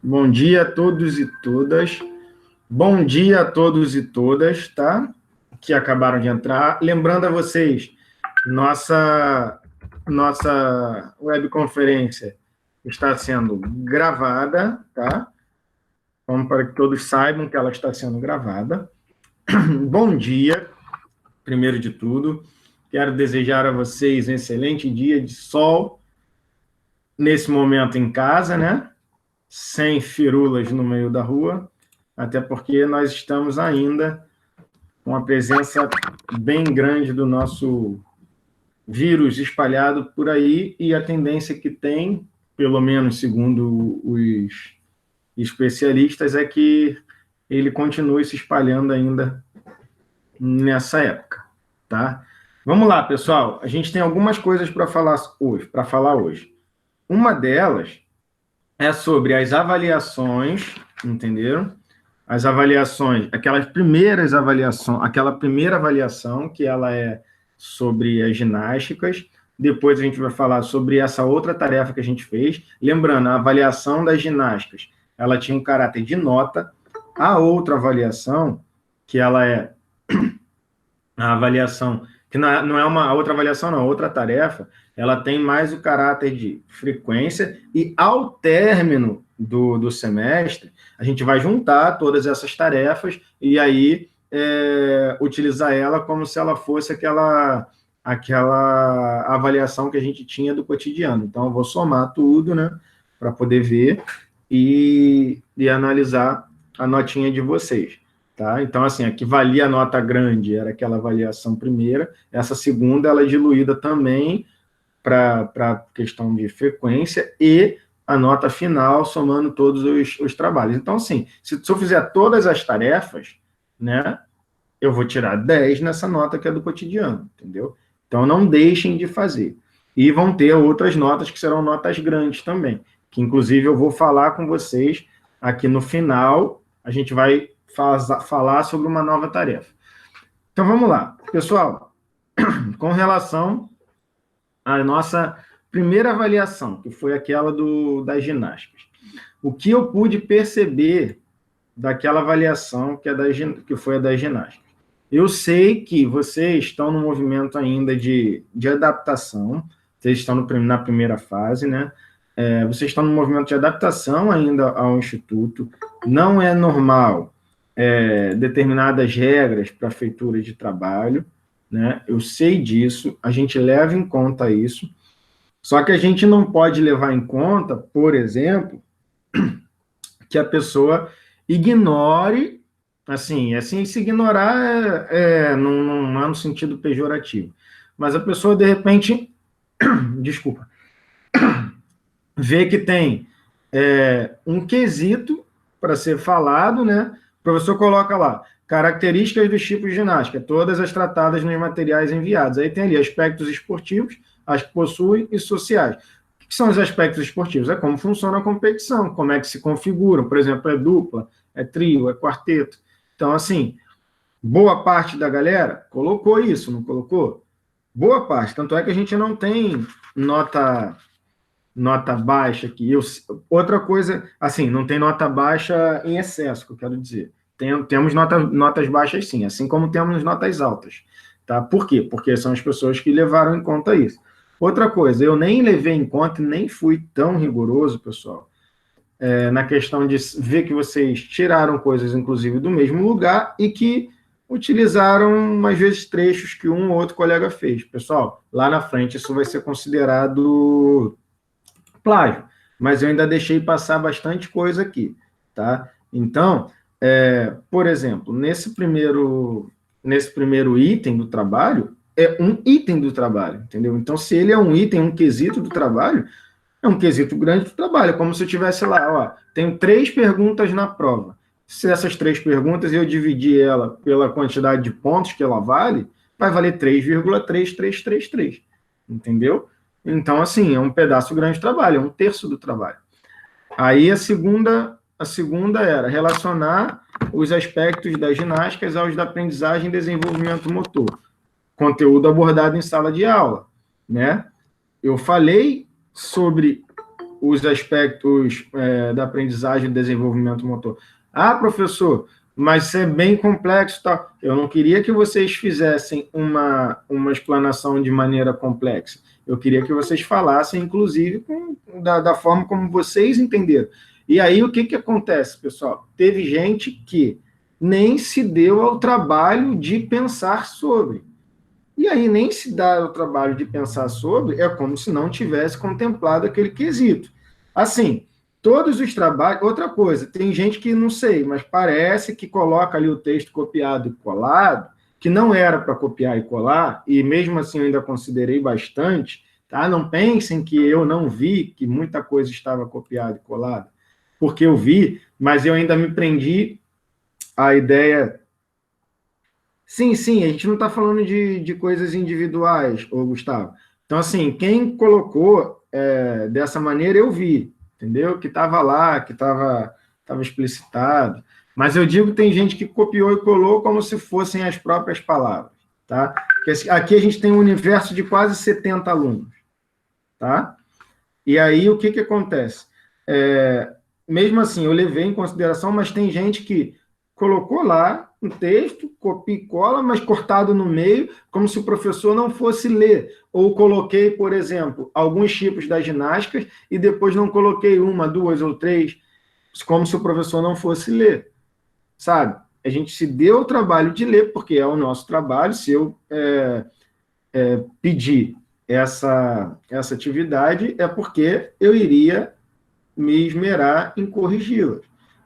Bom dia a todos e todas. Bom dia a todos e todas, tá? Que acabaram de entrar. Lembrando a vocês, nossa webconferência está sendo gravada, tá? Vamos para que todos saibam que ela está sendo gravada. Bom dia, primeiro de tudo. Quero desejar a vocês um excelente dia de sol, nesse momento em casa, né? Sem firulas no meio da rua, até porque nós estamos ainda com a presença bem grande do nosso vírus espalhado por aí, e a tendência que tem, pelo menos segundo os especialistas, é que ele continue se espalhando ainda nessa época, tá? Vamos lá, pessoal. A gente tem algumas coisas para falar hoje. Uma delas é sobre as avaliações, entenderam? As avaliações, aquela primeira avaliação, que ela é sobre as ginásticas. Depois a gente vai falar sobre essa outra tarefa que a gente fez. Lembrando, a avaliação das ginásticas, ela tinha um caráter de nota. A outra avaliação, que ela é a avaliação, que não é uma outra avaliação, não, outra tarefa, ela tem mais o caráter de frequência, e ao término do semestre, a gente vai juntar todas essas tarefas e aí utilizar ela como se ela fosse aquela avaliação que a gente tinha do cotidiano. Então, eu vou somar tudo, né, para poder ver e analisar a notinha de vocês. Tá? Então, assim, a que valia a nota grande era aquela avaliação primeira, essa segunda ela é diluída também para questão de frequência, e a nota final somando todos os trabalhos. Então, assim, se eu fizer todas as tarefas, né, eu vou tirar 10 nessa nota que é do cotidiano, entendeu? Então, não deixem de fazer. E vão ter outras notas que serão notas grandes também, que inclusive eu vou falar com vocês aqui no final, a gente vai falar sobre uma nova tarefa. Então, vamos lá. Pessoal, com relação à nossa primeira avaliação, que foi aquela das ginásticas, o que eu pude perceber daquela avaliação que foi a das ginásticas? Eu sei que vocês estão no movimento ainda de adaptação, vocês estão na primeira fase, né? Vocês estão no movimento de adaptação ainda ao Instituto, não é normal determinadas regras para feitura de trabalho, né? Eu sei disso, a gente leva em conta isso, só que a gente não pode levar em conta, por exemplo, que a pessoa ignore, assim se ignorar não é no sentido pejorativo, mas a pessoa, de repente, desculpa, vê que tem um quesito para ser falado, né? O professor coloca lá, características dos tipos de ginástica, todas as tratadas nos materiais enviados. Aí tem ali aspectos esportivos, as que possuem, e sociais. O que são os aspectos esportivos? É como funciona a competição, como é que se configuram, por exemplo, é dupla, é trio, é quarteto. Então, assim, boa parte da galera colocou isso, não colocou? Boa parte, tanto é que a gente não tem nota baixa aqui. Outra coisa, assim, não tem nota baixa em excesso, que eu quero dizer. Temos notas baixas, sim, assim como temos notas altas. Tá? Por quê? Porque são as pessoas que levaram em conta isso. Outra coisa, eu nem levei em conta, nem fui tão rigoroso, pessoal, na questão de ver que vocês tiraram coisas, inclusive, do mesmo lugar e que utilizaram, às vezes, trechos que um ou outro colega fez. Pessoal, lá na frente isso vai ser considerado plágio, mas eu ainda deixei passar bastante coisa aqui, tá? Então, por exemplo, nesse primeiro item do trabalho, é um item do trabalho, entendeu? Então, se ele é um item, um quesito do trabalho, é um quesito grande do trabalho, é como se eu tivesse lá, ó, tenho 3 perguntas na prova. Se essas 3 perguntas eu dividir ela pela quantidade de pontos que ela vale, vai valer 3,3333, entendeu? Então, assim, é um pedaço grande de trabalho, é 1/3 do trabalho. Aí a segunda era relacionar os aspectos das ginásticas aos da aprendizagem e desenvolvimento motor. Conteúdo abordado em sala de aula, né? Eu falei sobre os aspectos da aprendizagem e desenvolvimento motor. Ah, professor, mas isso é bem complexo, tal. Eu não queria que vocês fizessem uma explanação de maneira complexa. Eu queria que vocês falassem, inclusive, da forma como vocês entenderam. E aí, o que acontece, pessoal? Teve gente que nem se deu ao trabalho de pensar sobre. E aí, nem se dá o trabalho de pensar sobre, é como se não tivesse contemplado aquele quesito. Assim, todos os trabalhos... Outra coisa, tem gente que, não sei, mas parece que coloca ali o texto copiado e colado, que não era para copiar e colar, e mesmo assim eu ainda considerei bastante, tá? Não pensem que eu não vi que muita coisa estava copiada e colada, porque eu vi, mas eu ainda me prendi à ideia... Sim, a gente não está falando de coisas individuais, ô Gustavo. Então, assim, quem colocou dessa maneira, eu vi, entendeu? Que estava lá, que estava explicitado. Mas eu digo que tem gente que copiou e colou como se fossem as próprias palavras, tá? Porque aqui a gente tem um universo de quase 70 alunos, tá? E aí, o que acontece? Mesmo assim, eu levei em consideração, mas tem gente que colocou lá um texto, copia e cola, mas cortado no meio, como se o professor não fosse ler. Ou coloquei, por exemplo, alguns tipos das ginásticas e depois não coloquei uma, duas ou três, como se o professor não fosse ler. Sabe? A gente se deu o trabalho de ler, porque é o nosso trabalho. Se eu pedir essa atividade, é porque eu iria me esmerar em corrigi-las.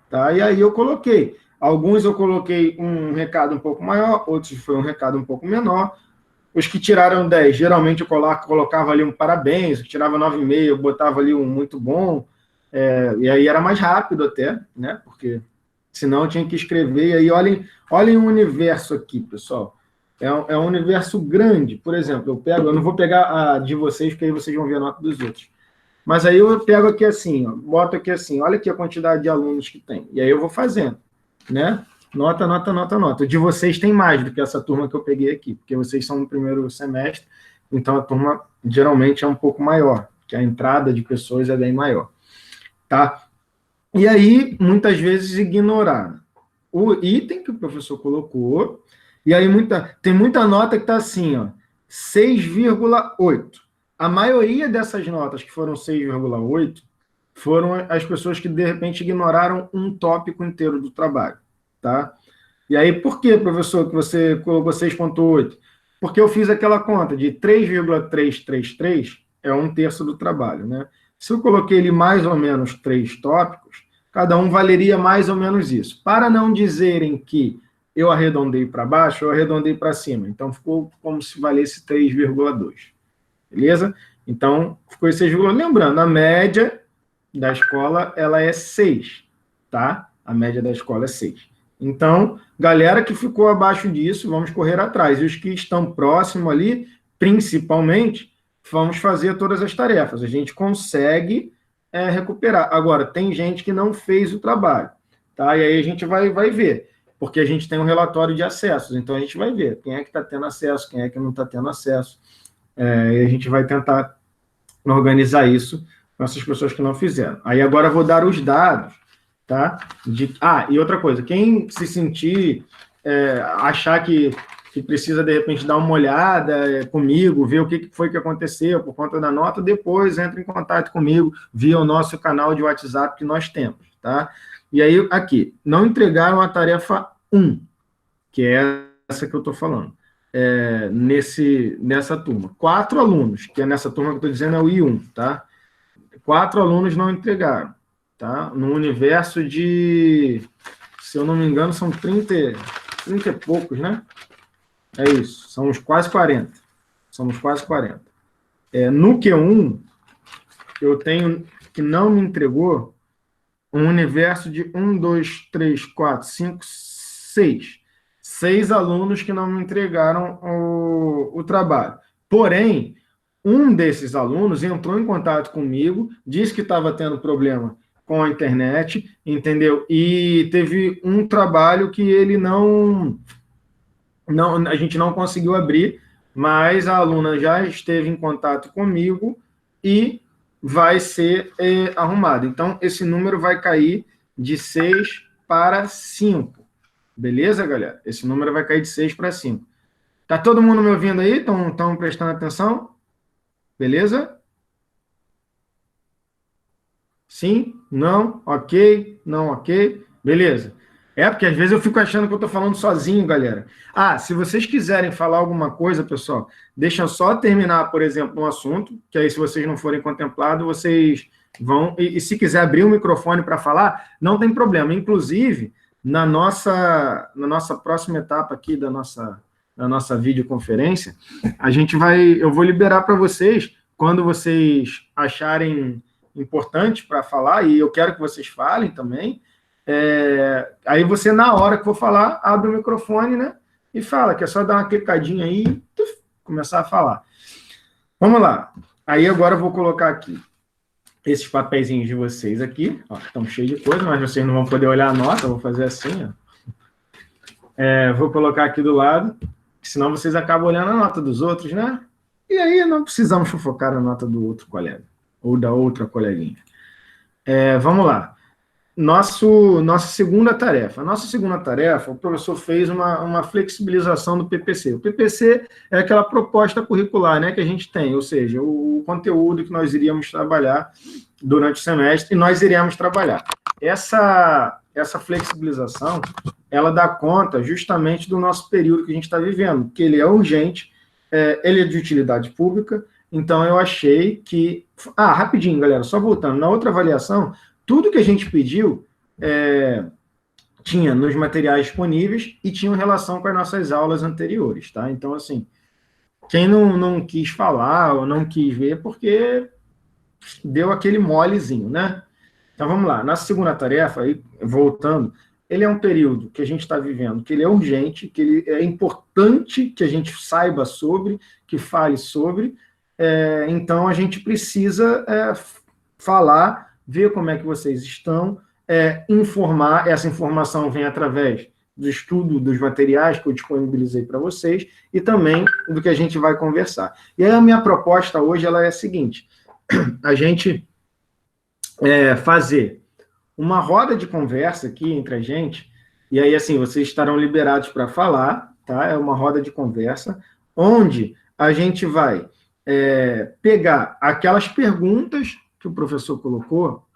Tá? E aí eu coloquei. Alguns eu coloquei um recado um pouco maior, outros foi um recado um pouco menor. Os que tiraram 10, geralmente eu colocava ali um parabéns, os que tirava 9,5, eu botava ali um muito bom, e aí era mais rápido até, né? Porque senão eu tinha que escrever, e aí olhem o universo aqui, pessoal. É um universo grande. Por exemplo, eu não vou pegar a de vocês, porque aí vocês vão ver a nota dos outros. Mas aí eu pego aqui assim, ó, boto aqui assim, olha aqui a quantidade de alunos que tem. E aí eu vou fazendo, né? Nota. O de vocês tem mais do que essa turma que eu peguei aqui, porque vocês são no primeiro semestre, então a turma geralmente é um pouco maior, que a entrada de pessoas é bem maior, tá? E aí, muitas vezes, ignorar o item que o professor colocou, e aí tem muita nota que está assim, ó, 6,8. A maioria dessas notas que foram 6,8 foram as pessoas que, de repente, ignoraram um tópico inteiro do trabalho, tá? E aí, por que, professor, que você colocou 6,8? Porque eu fiz aquela conta de 3,333 é um terço do trabalho, né? Se eu coloquei ele mais ou menos 3 tópicos, cada um valeria mais ou menos isso. Para não dizerem que eu arredondei para baixo, eu arredondei para cima. Então, ficou como se valesse 3,2. Beleza? Então, ficou esse 6,2. Lembrando, a média da escola, ela é 6, tá? A média da escola é 6. Então, galera que ficou abaixo disso, vamos correr atrás. E os que estão próximo ali, principalmente, vamos fazer todas as tarefas. A gente consegue recuperar. Agora, tem gente que não fez o trabalho, tá? E aí a gente vai ver, porque a gente tem um relatório de acessos, então a gente vai ver quem é que está tendo acesso, quem é que não está tendo acesso, e a gente vai tentar organizar isso com essas pessoas que não fizeram. Aí agora eu vou dar os dados, tá? E outra coisa, quem se sentir, achar que precisa, de repente, dar uma olhada comigo, ver o que foi que aconteceu por conta da nota, depois entra em contato comigo via o nosso canal de WhatsApp que nós temos, tá? E aí, aqui, não entregaram a tarefa 1, que é essa que eu estou falando, nessa turma. 4 alunos, que é nessa turma que eu estou dizendo é o I1, tá? 4 alunos não entregaram, tá? No universo de, se eu não me engano, são 30 e poucos, né? É isso, somos quase 40. No Q1, eu tenho que não me entregou um universo de 1, 2, 3, 4, 5, 6. 6 alunos que não me entregaram o trabalho. Porém, um desses alunos entrou em contato comigo, disse que estava tendo problema com a internet, entendeu? E teve um trabalho que ele a gente não conseguiu abrir, mas a aluna já esteve em contato comigo e vai ser arrumado. Então, esse número vai cair de 6 para 5. Beleza, galera? Esse número vai cair de 6 para 5. Tá todo mundo me ouvindo aí? Estão prestando atenção? Beleza? Sim? Não? Ok? Não, ok? Beleza. É, porque às vezes eu fico achando que eu estou falando sozinho, galera. Ah, se vocês quiserem falar alguma coisa, pessoal, deixa eu só terminar, por exemplo, um assunto, que aí se vocês não forem contemplados, vocês vão... E se quiser abrir o microfone para falar, não tem problema. Inclusive, na nossa próxima etapa aqui da nossa videoconferência, eu vou liberar para vocês, quando vocês acharem importante para falar, e eu quero que vocês falem também. Aí você, na hora que for falar, abre o microfone, né? E fala, que é só dar uma clicadinha aí e começar a falar. Vamos lá. Aí agora eu vou colocar aqui esses papeizinhos de vocês aqui. Ó, estão cheios de coisa, mas vocês não vão poder olhar a nota. Eu vou fazer assim, ó. Vou colocar aqui do lado, senão vocês acabam olhando a nota dos outros, né? E aí não precisamos fofocar a nota do outro colega, ou da outra coleguinha. Vamos lá. Nossa segunda tarefa. Nossa segunda tarefa, o professor fez uma flexibilização do PPC. O PPC é aquela proposta curricular, né, que a gente tem, ou seja, o conteúdo que nós iríamos trabalhar durante o semestre, e nós iremos trabalhar. Essa flexibilização, ela dá conta justamente do nosso período que a gente está vivendo, que ele é urgente, ele é de utilidade pública, então eu achei que... rapidinho, galera, só voltando, na outra avaliação, tudo que a gente pediu tinha nos materiais disponíveis e tinha relação com as nossas aulas anteriores, tá? Então, assim, quem não quis falar ou não quis ver, porque deu aquele molezinho, né? Então, vamos lá. Na segunda tarefa, aí, voltando, ele é um período que a gente está vivendo, que ele é urgente, que ele é importante que a gente saiba sobre, que fale sobre, então a gente precisa falar, ver como é que vocês estão, informar. Essa informação vem através do estudo dos materiais que eu disponibilizei para vocês e também do que a gente vai conversar. E aí a minha proposta hoje ela é a seguinte: a gente fazer uma roda de conversa aqui entre a gente, e aí, assim, vocês estarão liberados para falar, tá? É uma roda de conversa, onde a gente vai pegar aquelas perguntas que o professor colocou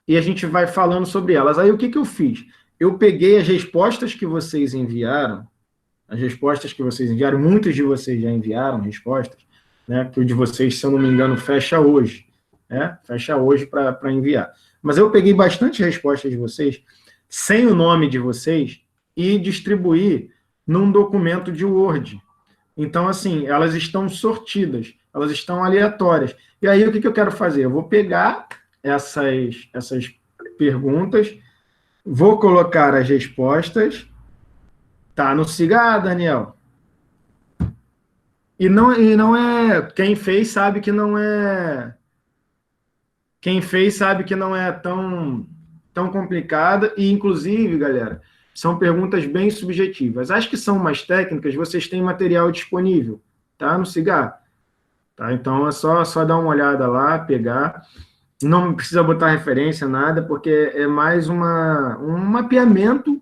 e a gente vai falando sobre elas. Aí, o que eu fiz? Eu peguei as respostas que vocês enviaram, muitos de vocês já enviaram respostas, né? Que o de vocês, se eu não me engano, fecha hoje, né? Fecha hoje para enviar. Mas eu peguei bastante respostas de vocês, sem o nome de vocês, e distribuí num documento de Word. Então, assim, elas estão sortidas, elas estão aleatórias. E aí, o que eu quero fazer? Eu vou pegar essas perguntas, vou colocar as respostas. Tá, não siga, Daniel. E não é... Quem fez sabe que não é... Quem fez sabe que não é tão complicada, e, inclusive, galera, são perguntas bem subjetivas. As que são mais técnicas, vocês têm material disponível, tá? No Cigar. Tá? Então, é só dar uma olhada lá, pegar. Não precisa botar referência, nada, porque é mais um mapeamento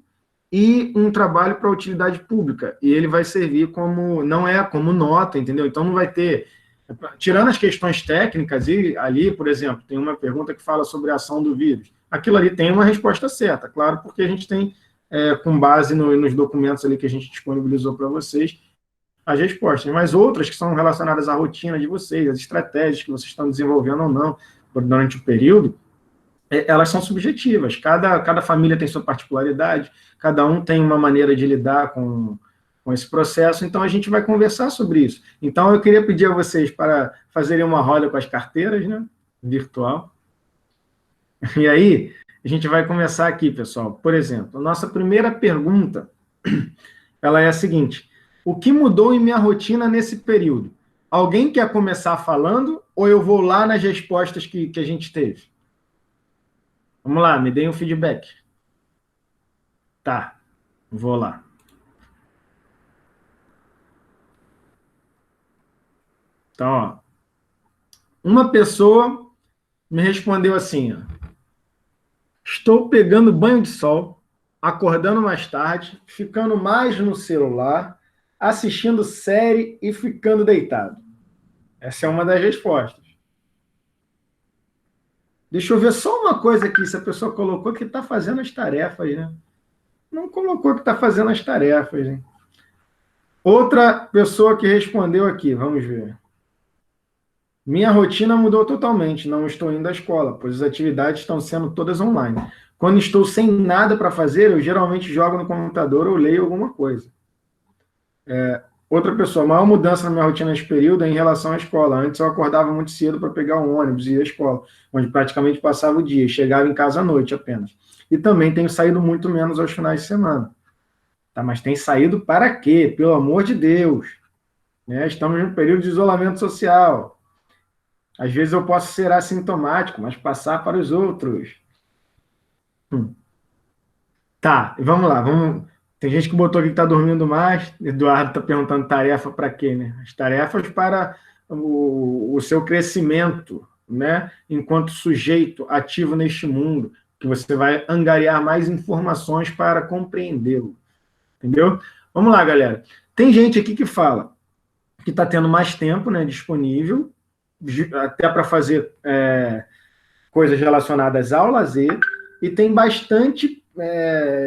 e um trabalho para utilidade pública. E ele vai servir não é como nota, entendeu? Então, não vai ter... Tirando as questões técnicas, e ali, por exemplo, tem uma pergunta que fala sobre a ação do vírus. Aquilo ali tem uma resposta certa, claro, porque a gente tem, com base nos documentos ali que a gente disponibilizou para vocês, as respostas. Mas outras que são relacionadas à rotina de vocês, às estratégias que vocês estão desenvolvendo ou não durante o período, elas são subjetivas. Cada família tem sua particularidade, cada um tem uma maneira de lidar com esse processo, então a gente vai conversar sobre isso. Então eu queria pedir a vocês para fazerem uma roda com as carteiras, né, virtual. E aí, a gente vai começar aqui, pessoal. Por exemplo, a nossa primeira pergunta, ela é a seguinte: o que mudou em minha rotina nesse período? Alguém quer começar falando ou eu vou lá nas respostas que a gente teve? Vamos lá, me deem um feedback. Tá, vou lá. Então, ó, uma pessoa me respondeu assim, ó, estou pegando banho de sol, acordando mais tarde, ficando mais no celular, assistindo série e ficando deitado. Essa é uma das respostas. Deixa eu ver só uma coisa aqui, se a pessoa colocou que está fazendo as tarefas, né? Não colocou que está fazendo as tarefas, né? Outra pessoa que respondeu aqui, vamos ver. Minha rotina mudou totalmente, não estou indo à escola, pois as atividades estão sendo todas online. Quando estou sem nada para fazer, eu geralmente jogo no computador ou leio alguma coisa. Outra pessoa, a maior mudança na minha rotina nesse período é em relação à escola. Antes eu acordava muito cedo para pegar um ônibus e ir à escola, onde praticamente passava o dia, chegava em casa à noite apenas. E também tenho saído muito menos aos finais de semana. Tá, mas tem saído para quê? Pelo amor de Deus. Né? Estamos em um período de isolamento social. Às vezes eu posso ser assintomático, mas passar para os outros. Tá, vamos lá. Tem gente que botou aqui que está dormindo mais. Eduardo está perguntando tarefa para quê, né? As tarefas para o seu crescimento, né? Enquanto sujeito ativo neste mundo, que você vai angariar mais informações para compreendê-lo. Entendeu? Vamos lá, galera. Tem gente aqui que fala que está tendo mais tempo, né, disponível, até para fazer coisas relacionadas ao lazer, e tem bastante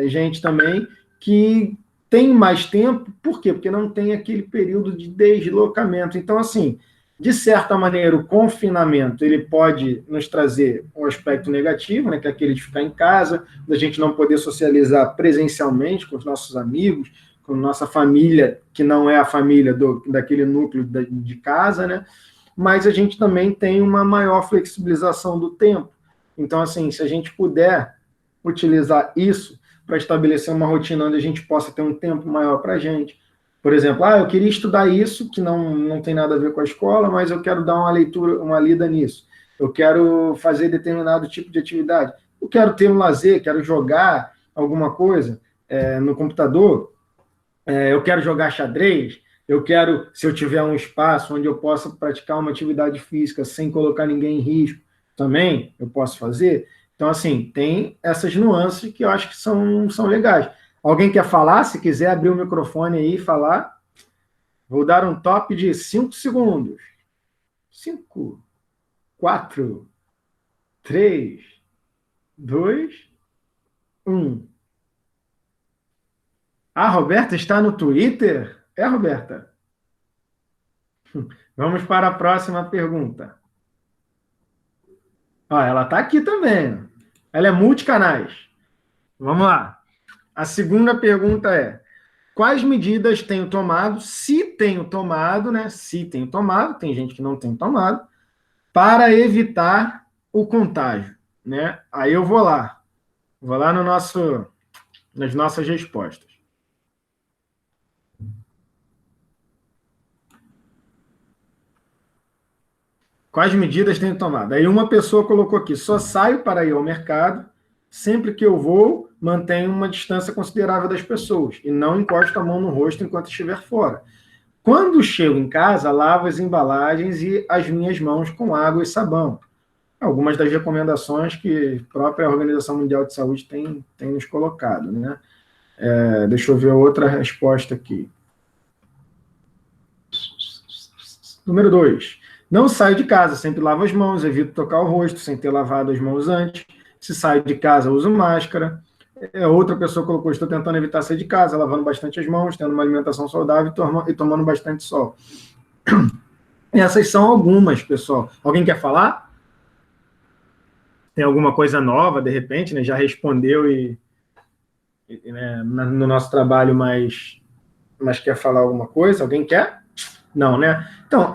gente também que tem mais tempo, por quê? Porque não tem aquele período de deslocamento. Então, assim, de certa maneira, o confinamento ele pode nos trazer um aspecto negativo, né, que é aquele de ficar em casa, da gente não poder socializar presencialmente com os nossos amigos, com nossa família, que não é a família daquele núcleo de casa, né? Mas a gente também tem uma maior flexibilização do tempo. Então, assim, se a gente puder utilizar isso para estabelecer uma rotina onde a gente possa ter um tempo maior para a gente. Por exemplo, eu queria estudar isso, que não tem nada a ver com a escola, mas eu quero dar uma leitura, uma lida nisso. Eu quero fazer determinado tipo de atividade. Eu quero ter um lazer, quero jogar alguma coisa no computador. Eu quero jogar xadrez. Eu quero, se eu tiver um espaço onde eu possa praticar uma atividade física sem colocar ninguém em risco, também eu posso fazer. Então, assim, tem essas nuances que eu acho que são legais. Alguém quer falar? Se quiser abrir o microfone aí e falar, vou dar um top de 5 segundos. 5, 4, 3, 2, 1. A Roberta está no Twitter? Roberta? Vamos para a próxima pergunta. Ela está aqui também. Ela é multicanais. Vamos lá. A segunda pergunta é: quais medidas tenho tomado, se tenho tomado, né? Se tenho tomado, tem gente que não tem tomado, para evitar o contágio, né? Aí eu vou lá no nas nossas respostas. Quais medidas tenho tomado? Aí uma pessoa colocou aqui: só saio para ir ao mercado, sempre que eu vou, mantenho uma distância considerável das pessoas e não encosto a mão no rosto enquanto estiver fora. Quando chego em casa, lavo as embalagens e as minhas mãos com água e sabão. Algumas das recomendações que a própria Organização Mundial de Saúde tem nos colocado, né? Deixa eu ver outra resposta aqui. Número 2. Não saio de casa, sempre lavo as mãos, evito tocar o rosto sem ter lavado as mãos antes. Se saio de casa, uso máscara. Outra pessoa colocou: estou tentando evitar sair de casa, lavando bastante as mãos, tendo uma alimentação saudável e tomando bastante sol. Essas são algumas, pessoal. Alguém quer falar? Tem alguma coisa nova, de repente, né? Já respondeu né, no nosso trabalho, mas quer falar alguma coisa? Alguém quer? Não, né? Então,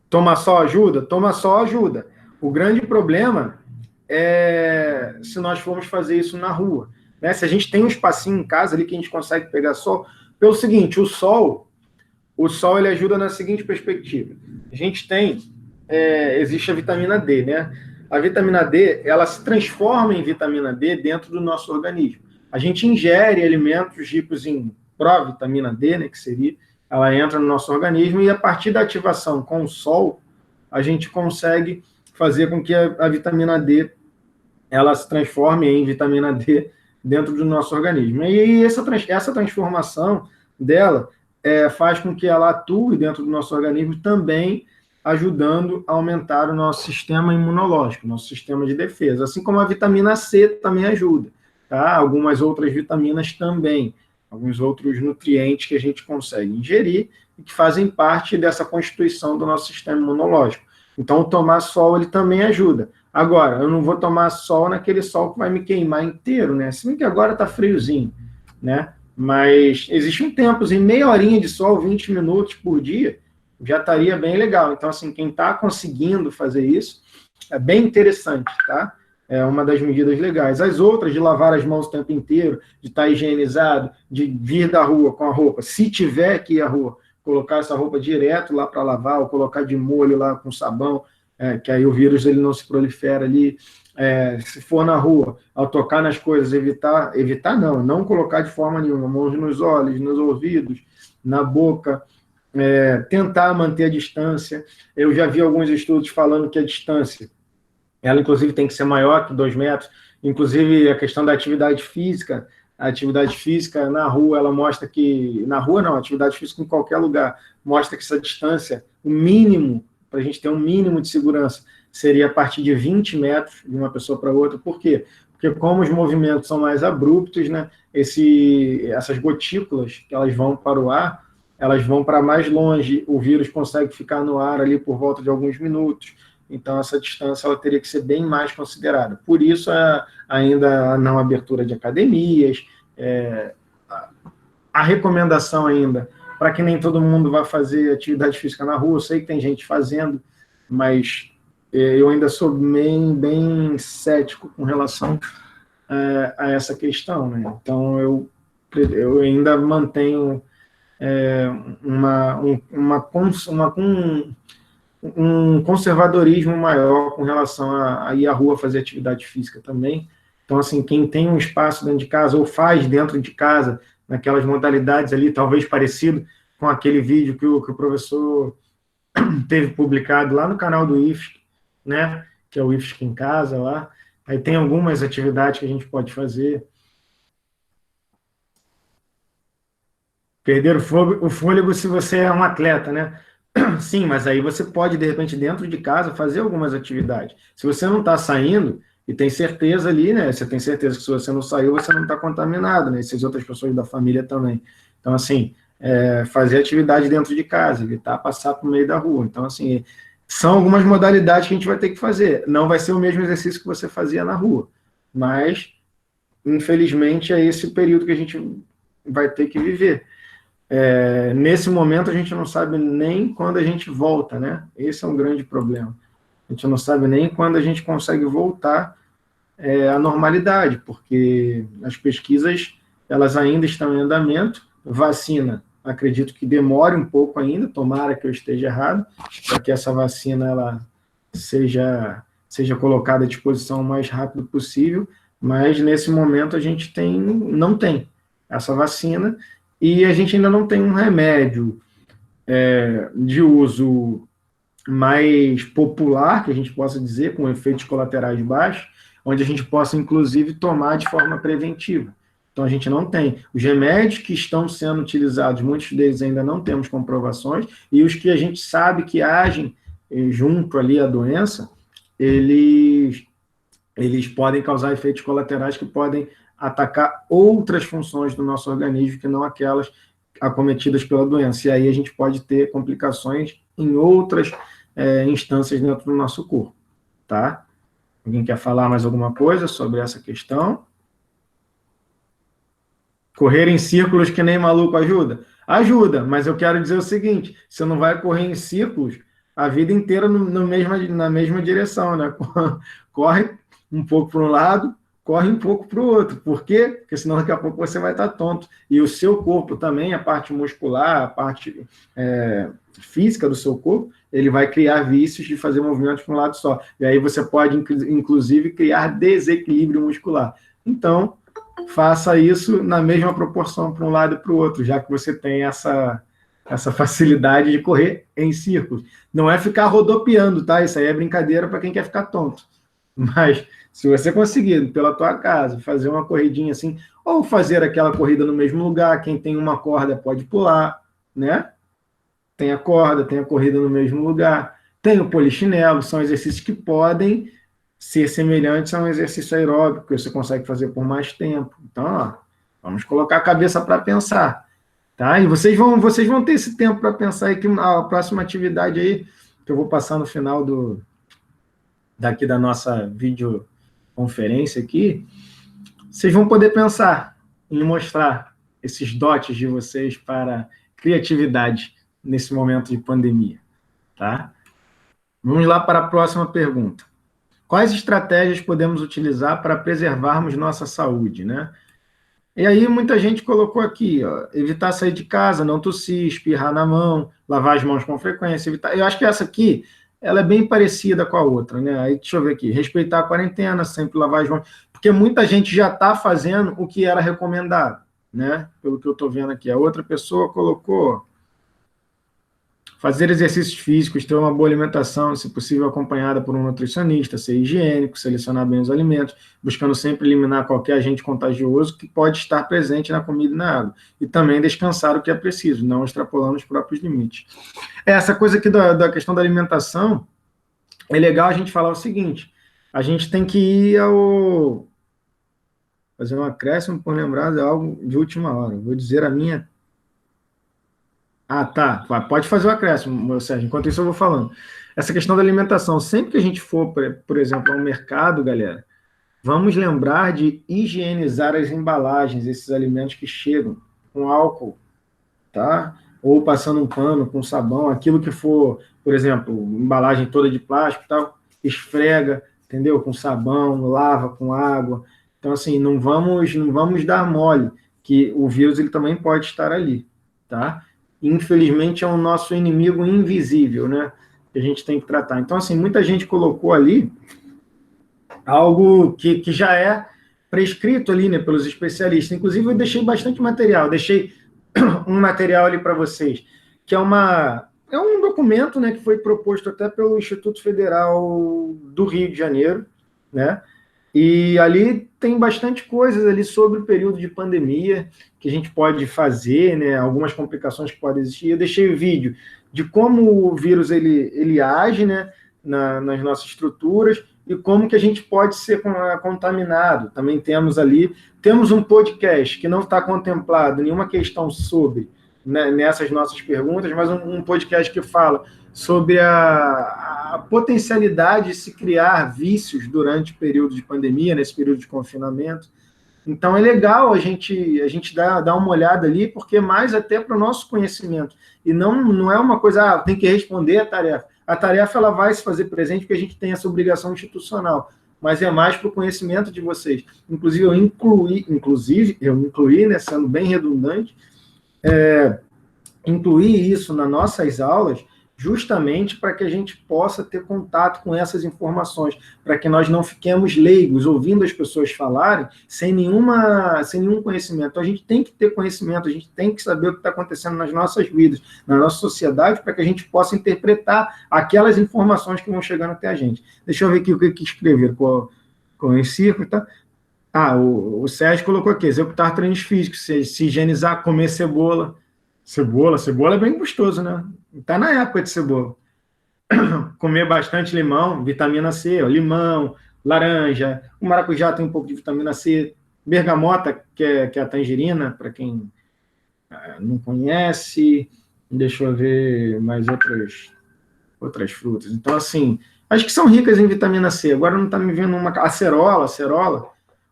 toma só ajuda? Toma só ajuda. O grande problema é se nós formos fazer isso na rua. Né? Se a gente tem um espacinho em casa ali que a gente consegue pegar sol, pelo seguinte, o sol ele ajuda na seguinte perspectiva. A gente existe a vitamina D, né? A vitamina D, ela se transforma em vitamina D dentro do nosso organismo. A gente ingere alimentos ricos em provitamina D, né, que seria, ela entra no nosso organismo e a partir da ativação com o sol, a gente consegue fazer com que a vitamina D ela se transforme em vitamina D dentro do nosso organismo. E essa transformação dela faz com que ela atue dentro do nosso organismo também, ajudando a aumentar o nosso sistema imunológico, nosso sistema de defesa. Assim como a vitamina C também ajuda, tá? Algumas outras vitaminas também, alguns outros nutrientes que a gente consegue ingerir e que fazem parte dessa constituição do nosso sistema imunológico. Então, tomar sol, ele também ajuda. Agora, eu não vou tomar sol naquele sol que vai me queimar inteiro, né? Se bem que agora está friozinho, né? Mas existe um tempozinho, meia horinha de sol, 20 minutos por dia, já estaria bem legal. Então, assim, quem está conseguindo fazer isso, é bem interessante, tá? É uma das medidas legais. As outras, de lavar as mãos o tempo inteiro, de estar higienizado, de vir da rua com a roupa, se tiver que ir à rua, colocar essa roupa direto lá para lavar, ou colocar de molho lá com sabão, que aí o vírus ele não se prolifera ali. Se for na rua, ao tocar nas coisas, evitar não colocar de forma nenhuma, mãos nos olhos, nos ouvidos, na boca, tentar manter a distância. Eu já vi alguns estudos falando que a distância, ela inclusive tem que ser maior que 2 metros, inclusive a questão da atividade física, a atividade física na rua, ela mostra que, na rua não, atividade física em qualquer lugar, mostra que essa distância, o mínimo, para a gente ter um mínimo de segurança, seria a partir de 20 metros de uma pessoa para outra. Por quê? Porque como os movimentos são mais abruptos, né, essas gotículas que elas vão para o ar, elas vão para mais longe, o vírus consegue ficar no ar ali por volta de alguns minutos. Então, essa distância ela teria que ser bem mais considerada. Por isso, ainda a não abertura de academias, a recomendação ainda, para que nem todo mundo vá fazer atividade física na rua, eu sei que tem gente fazendo, mas eu ainda sou bem cético com relação a essa questão, né? Então, eu ainda mantenho um conservadorismo maior com relação a ir à rua fazer atividade física também. Então, assim, quem tem um espaço dentro de casa ou faz dentro de casa, naquelas modalidades ali, talvez parecido com aquele vídeo que o professor teve publicado lá no canal do IFSC, né, que é o IFSC em casa lá. Aí tem algumas atividades que a gente pode fazer. Perder o fôlego se você é um atleta, né? Sim, mas aí você pode, de repente, dentro de casa, fazer algumas atividades. Se você não está saindo, e tem certeza ali, né? Você tem certeza que se você não saiu, você não está contaminado, né? E se as outras pessoas da família também. Então, assim, fazer atividade dentro de casa, evitar passar por meio da rua. Então, assim, são algumas modalidades que a gente vai ter que fazer. Não vai ser o mesmo exercício que você fazia na rua, mas, infelizmente, é esse o período que a gente vai ter que viver. Nesse momento, a gente não sabe nem quando a gente volta, né? Esse é um grande problema. A gente não sabe nem quando a gente consegue voltar à normalidade, porque as pesquisas, elas ainda estão em andamento. Vacina, acredito que demore um pouco ainda, tomara que eu esteja errado, para que essa vacina ela seja colocada à disposição o mais rápido possível, mas nesse momento a gente não tem essa vacina, e a gente ainda não tem um remédio de uso mais popular, que a gente possa dizer, com efeitos colaterais baixos, onde a gente possa, inclusive, tomar de forma preventiva. Então, a gente não tem. Os remédios que estão sendo utilizados, muitos deles ainda não temos comprovações, e os que a gente sabe que agem junto ali à doença, eles podem causar efeitos colaterais que podem atacar outras funções do nosso organismo que não aquelas acometidas pela doença. E aí a gente pode ter complicações em outras instâncias dentro do nosso corpo, tá? Alguém quer falar mais alguma coisa sobre essa questão? Correr em círculos que nem maluco ajuda? Ajuda, mas eu quero dizer o seguinte, você não vai correr em círculos a vida inteira na mesma direção, né? Corre um pouco para um lado, corre um pouco para o outro. Por quê? Porque senão daqui a pouco você vai estar tonto. E o seu corpo também, a parte muscular, a parte física do seu corpo, ele vai criar vícios de fazer movimentos para um lado só. E aí você pode, inclusive, criar desequilíbrio muscular. Então, faça isso na mesma proporção para um lado e para o outro, já que você tem essa essa facilidade de correr em círculos. Não é ficar rodopiando, tá? Isso aí é brincadeira para quem quer ficar tonto. Mas se você conseguir, pela tua casa, fazer uma corridinha assim, ou fazer aquela corrida no mesmo lugar, quem tem uma corda pode pular, né? Tem a corda, tem a corrida no mesmo lugar, tem o polichinelo, são exercícios que podem ser semelhantes a um exercício aeróbico, que você consegue fazer por mais tempo. Então, ó, vamos colocar a cabeça para pensar. Tá? E vocês vão ter esse tempo para pensar aí que a próxima atividade aí, que eu vou passar no final daqui da nossa videoconferência aqui, vocês vão poder pensar em mostrar esses dotes de vocês para criatividade nesse momento de pandemia. Tá? Vamos lá para a próxima pergunta. Quais estratégias podemos utilizar para preservarmos nossa saúde, né? E aí muita gente colocou aqui, ó, evitar sair de casa, não tossir, espirrar na mão, lavar as mãos com frequência, evitar... Eu acho que essa aqui, ela é bem parecida com a outra, né? Aí deixa eu ver aqui, respeitar a quarentena, sempre lavar as mãos, porque muita gente já está fazendo o que era recomendado, né? Pelo que eu estou vendo aqui. A outra pessoa colocou fazer exercícios físicos, ter uma boa alimentação, se possível acompanhada por um nutricionista, ser higiênico, selecionar bem os alimentos, buscando sempre eliminar qualquer agente contagioso que pode estar presente na comida e na água. E também descansar o que é preciso, não extrapolando os próprios limites. Essa coisa aqui da questão da alimentação, é legal a gente falar o seguinte, a gente tem que ir ao... fazer um acréscimo por lembrar de algo de última hora. Vou dizer a minha... Ah, tá. Pode fazer o acréscimo, Sérgio. Enquanto isso, eu vou falando. Essa questão da alimentação. Sempre que a gente for, por exemplo, ao mercado, galera, vamos lembrar de higienizar as embalagens, esses alimentos que chegam com álcool, tá? Ou passando um pano com sabão, aquilo que for, por exemplo, embalagem toda de plástico e tal, esfrega, entendeu? Com sabão, lava com água. Então, assim, não vamos dar mole, que o vírus ele também pode estar ali, tá? Infelizmente é o nosso inimigo invisível, né? Que a gente tem que tratar. Então, assim, muita gente colocou ali algo que já é prescrito ali, né, pelos especialistas. Inclusive, eu deixei bastante material. Deixei um material ali para vocês, que é um documento, né, que foi proposto até pelo Instituto Federal do Rio de Janeiro, né? E ali tem bastante coisas ali sobre o período de pandemia que a gente pode fazer, né? Algumas complicações que podem existir. Eu deixei o vídeo de como o vírus ele age, né? Nas nossas estruturas e como que a gente pode ser contaminado. Também temos um podcast que não está contemplado nenhuma questão sobre, né, nessas nossas perguntas, mas um podcast que fala sobre a potencialidade de se criar vícios durante o período de pandemia, nesse período de confinamento. Então, é legal a gente dar uma olhada ali, porque mais até para o nosso conhecimento. E não é uma coisa, tem que responder a tarefa. A tarefa ela vai se fazer presente porque a gente tem essa obrigação institucional, mas é mais para o conhecimento de vocês. Inclusive, eu incluí, né, sendo bem redundante, incluir isso nas nossas aulas, justamente para que a gente possa ter contato com essas informações, para que nós não fiquemos leigos, ouvindo as pessoas falarem, sem nenhum conhecimento. Então, a gente tem que ter conhecimento, a gente tem que saber o que está acontecendo nas nossas vidas, na nossa sociedade, para que a gente possa interpretar aquelas informações que vão chegando até a gente. Deixa eu ver aqui o que escrever com esse círculo, tá? O Sérgio colocou aqui, executar treinos físicos, se higienizar, comer cebola. Cebola é bem gostoso, né? Tá na época de cebola. Comer bastante limão, vitamina C, ó, limão, laranja, o maracujá tem um pouco de vitamina C, bergamota, que é a tangerina, para quem não conhece, deixa eu ver mais outras frutas. Então, assim, acho que são ricas em vitamina C. Agora não está me vendo uma... Acerola.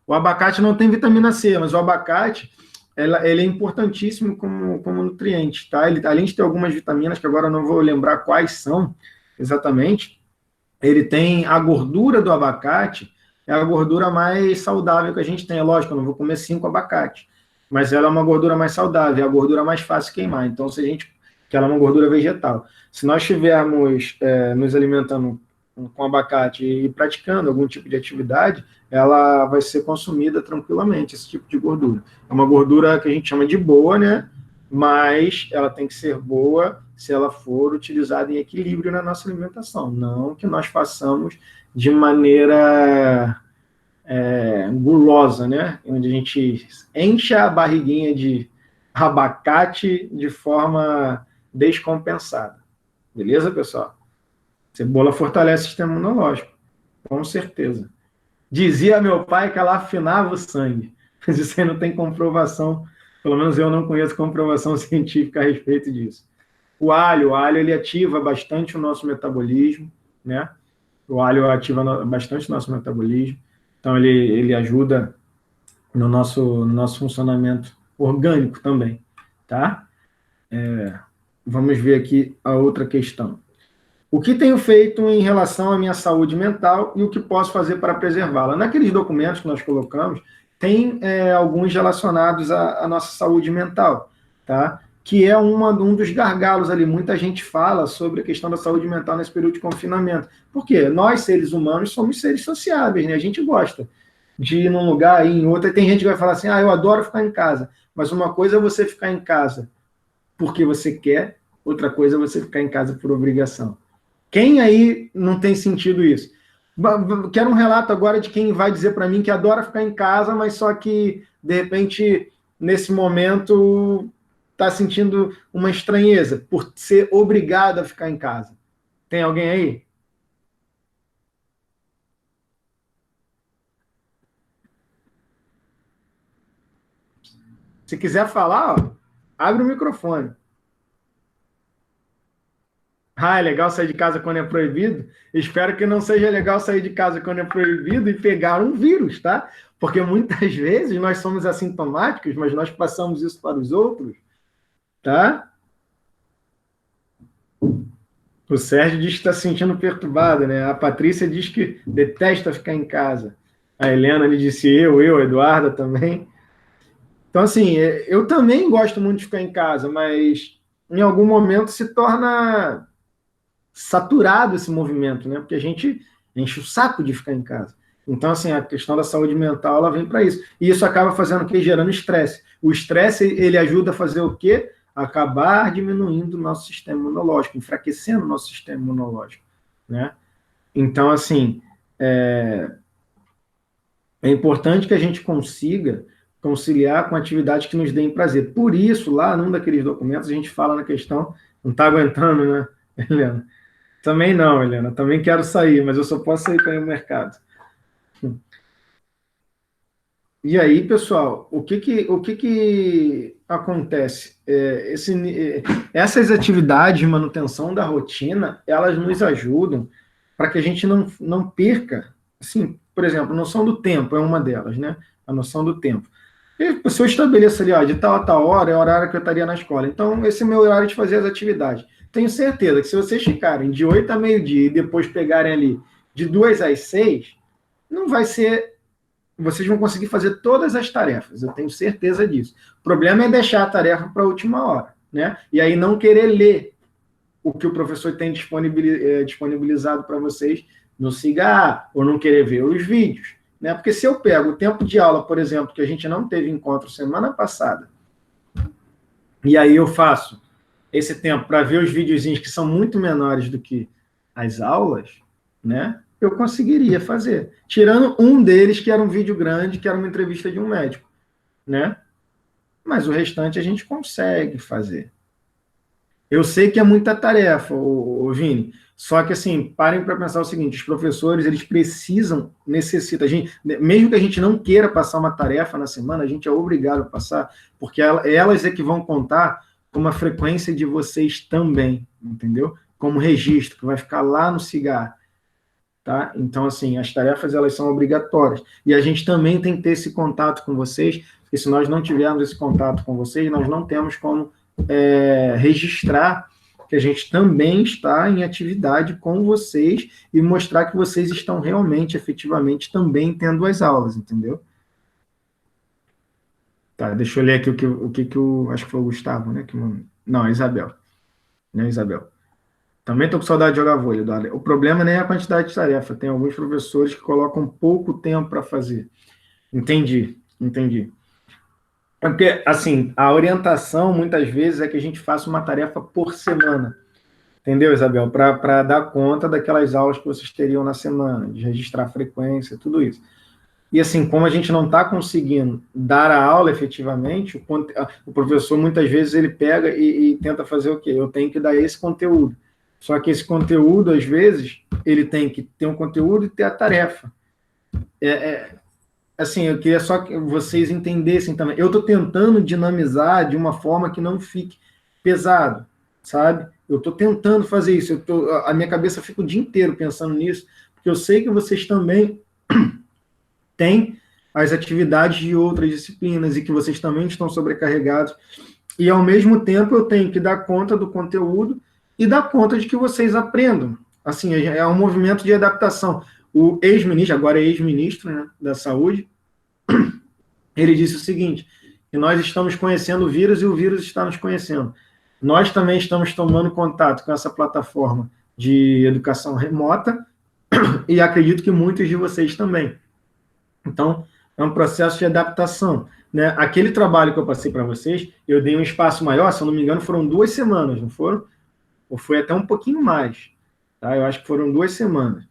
O abacate não tem vitamina C, mas o abacate... ele é importantíssimo como nutriente, tá? Ele, além de ter algumas vitaminas, que agora eu não vou lembrar quais são exatamente, ele tem a gordura do abacate, é a gordura mais saudável que a gente tem. É lógico, eu não vou comer 5 abacates, mas ela é uma gordura mais saudável, é a gordura mais fácil de queimar. Então, que ela é uma gordura vegetal. Se nós estivermos nos alimentando com abacate e praticando algum tipo de atividade, ela vai ser consumida tranquilamente, esse tipo de gordura. É uma gordura que a gente chama de boa, né? mas ela tem que ser boa se ela for utilizada em equilíbrio na nossa alimentação, não que nós façamos de maneira gulosa, né? Onde a gente enche a barriguinha de abacate de forma descompensada. Beleza, pessoal? Cebola fortalece o sistema imunológico, com certeza. Dizia meu pai que ela afinava o sangue, mas isso aí não tem comprovação, pelo menos eu não conheço comprovação científica a respeito disso. O alho ele ativa bastante o nosso metabolismo, né? O alho ativa bastante o nosso metabolismo, então ele ajuda no nosso funcionamento orgânico também, tá? Vamos ver aqui a outra questão. O que tenho feito em relação à minha saúde mental e o que posso fazer para preservá-la? Naqueles documentos que nós colocamos, tem alguns relacionados à nossa saúde mental, tá? Que é um dos gargalos ali. Muita gente fala sobre a questão da saúde mental nesse período de confinamento. Por quê? Nós, seres humanos, somos seres sociáveis, né? A gente gosta de ir num lugar, ir em outro. E tem gente que vai falar assim, eu adoro ficar em casa. Mas uma coisa é você ficar em casa porque você quer, outra coisa é você ficar em casa por obrigação. Quem aí não tem sentido isso? Quero um relato agora de quem vai dizer para mim que adora ficar em casa, mas só que, de repente, nesse momento, está sentindo uma estranheza por ser obrigado a ficar em casa. Tem alguém aí? Se quiser falar, ó, abre o microfone. É legal sair de casa quando é proibido? Espero que não seja legal sair de casa quando é proibido e pegar um vírus, tá? Porque muitas vezes nós somos assintomáticos, mas nós passamos isso para os outros, tá? O Sérgio diz que está se sentindo perturbado, né? A Patrícia diz que detesta ficar em casa. A Helena lhe disse a Eduarda também. Então, assim, eu também gosto muito de ficar em casa, mas em algum momento se torna saturado esse movimento, né? Porque a gente enche o saco de ficar em casa. Então, assim, a questão da saúde mental, ela vem para isso. E isso acaba fazendo o quê? Gerando estresse. O estresse, ele ajuda a fazer o quê? Acabar diminuindo o nosso sistema imunológico, enfraquecendo o nosso sistema imunológico, né? Então, assim, é importante que a gente consiga conciliar com atividades que nos deem prazer. Por isso, lá num daqueles documentos, a gente fala na questão, não está aguentando, né, Helena? Também não, Helena. Também quero sair, mas eu só posso sair para ir ao mercado. E aí, pessoal, o que acontece? Essas atividades de manutenção da rotina, elas nos ajudam para que a gente não perca, assim, por exemplo, a noção do tempo é uma delas, né? A noção do tempo. E se eu estabeleço ali, de tal a tal hora, é o horário que eu estaria na escola. Então, esse é o meu horário de fazer as atividades. Tenho certeza que se vocês ficarem de 8 a meio-dia e depois pegarem ali de 2 às 6, não vai ser. Vocês vão conseguir fazer todas as tarefas, eu tenho certeza disso. O problema é deixar a tarefa para a última hora, né? E aí não querer ler o que o professor tem disponibilizado para vocês no Cigar, ou não querer ver os vídeos, né? Porque se eu pego o tempo de aula, por exemplo, que a gente não teve encontro semana passada, e aí eu faço esse tempo para ver os videozinhos que são muito menores do que as aulas, né? Eu conseguiria fazer. Tirando um deles, que era um vídeo grande, que era uma entrevista de um médico, né? Mas o restante a gente consegue fazer. Eu sei que é muita tarefa, Vini, só que, assim, parem para pensar o seguinte, os professores, eles necessitam, mesmo que a gente não queira passar uma tarefa na semana, a gente é obrigado a passar, porque elas é que vão contar com a frequência de vocês também, entendeu? Como registro, que vai ficar lá no Cigar, tá? Então, assim, as tarefas, elas são obrigatórias, e a gente também tem que ter esse contato com vocês, porque se nós não tivermos esse contato com vocês, nós não temos como registrar que a gente também está em atividade com vocês e mostrar que vocês estão realmente, efetivamente, também tendo as aulas, entendeu? Tá, deixa eu ler aqui acho que foi o Gustavo, né? Não, a Isabel. Né, Isabel? Também estou com saudade de jogar vôlei, Eduardo. O problema nem é a quantidade de tarefa. Tem alguns professores que colocam pouco tempo para fazer. Entendi. Porque, assim, a orientação, muitas vezes, é que a gente faça uma tarefa por semana. Entendeu, Isabel? Para dar conta daquelas aulas que vocês teriam na semana, de registrar a frequência, tudo isso. E assim, como a gente não está conseguindo dar a aula efetivamente, o professor muitas vezes ele pega e tenta fazer o quê? Eu tenho que dar esse conteúdo. Só que esse conteúdo, às vezes, ele tem que ter um conteúdo e ter a tarefa. Assim, eu queria só que vocês entendessem também. Eu estou tentando dinamizar de uma forma que não fique pesado, sabe? Eu estou tentando fazer isso. A minha cabeça fica o dia inteiro pensando nisso, porque eu sei que vocês também têm as atividades de outras disciplinas e que vocês também estão sobrecarregados. E, ao mesmo tempo, eu tenho que dar conta do conteúdo e dar conta de que vocês aprendam. Assim, é um movimento de adaptação. O ex-ministro, agora é ex-ministro, né, da Saúde, ele disse o seguinte, que nós estamos conhecendo o vírus e o vírus está nos conhecendo. Nós também estamos tomando contato com essa plataforma de educação remota e acredito que muitos de vocês também. Então, é um processo de adaptação. Né? Aquele trabalho que eu passei para vocês, eu dei um espaço maior, se eu não me engano, foram 2 semanas, não foram? Ou foi até um pouquinho mais. Tá? Eu acho que foram 2 semanas.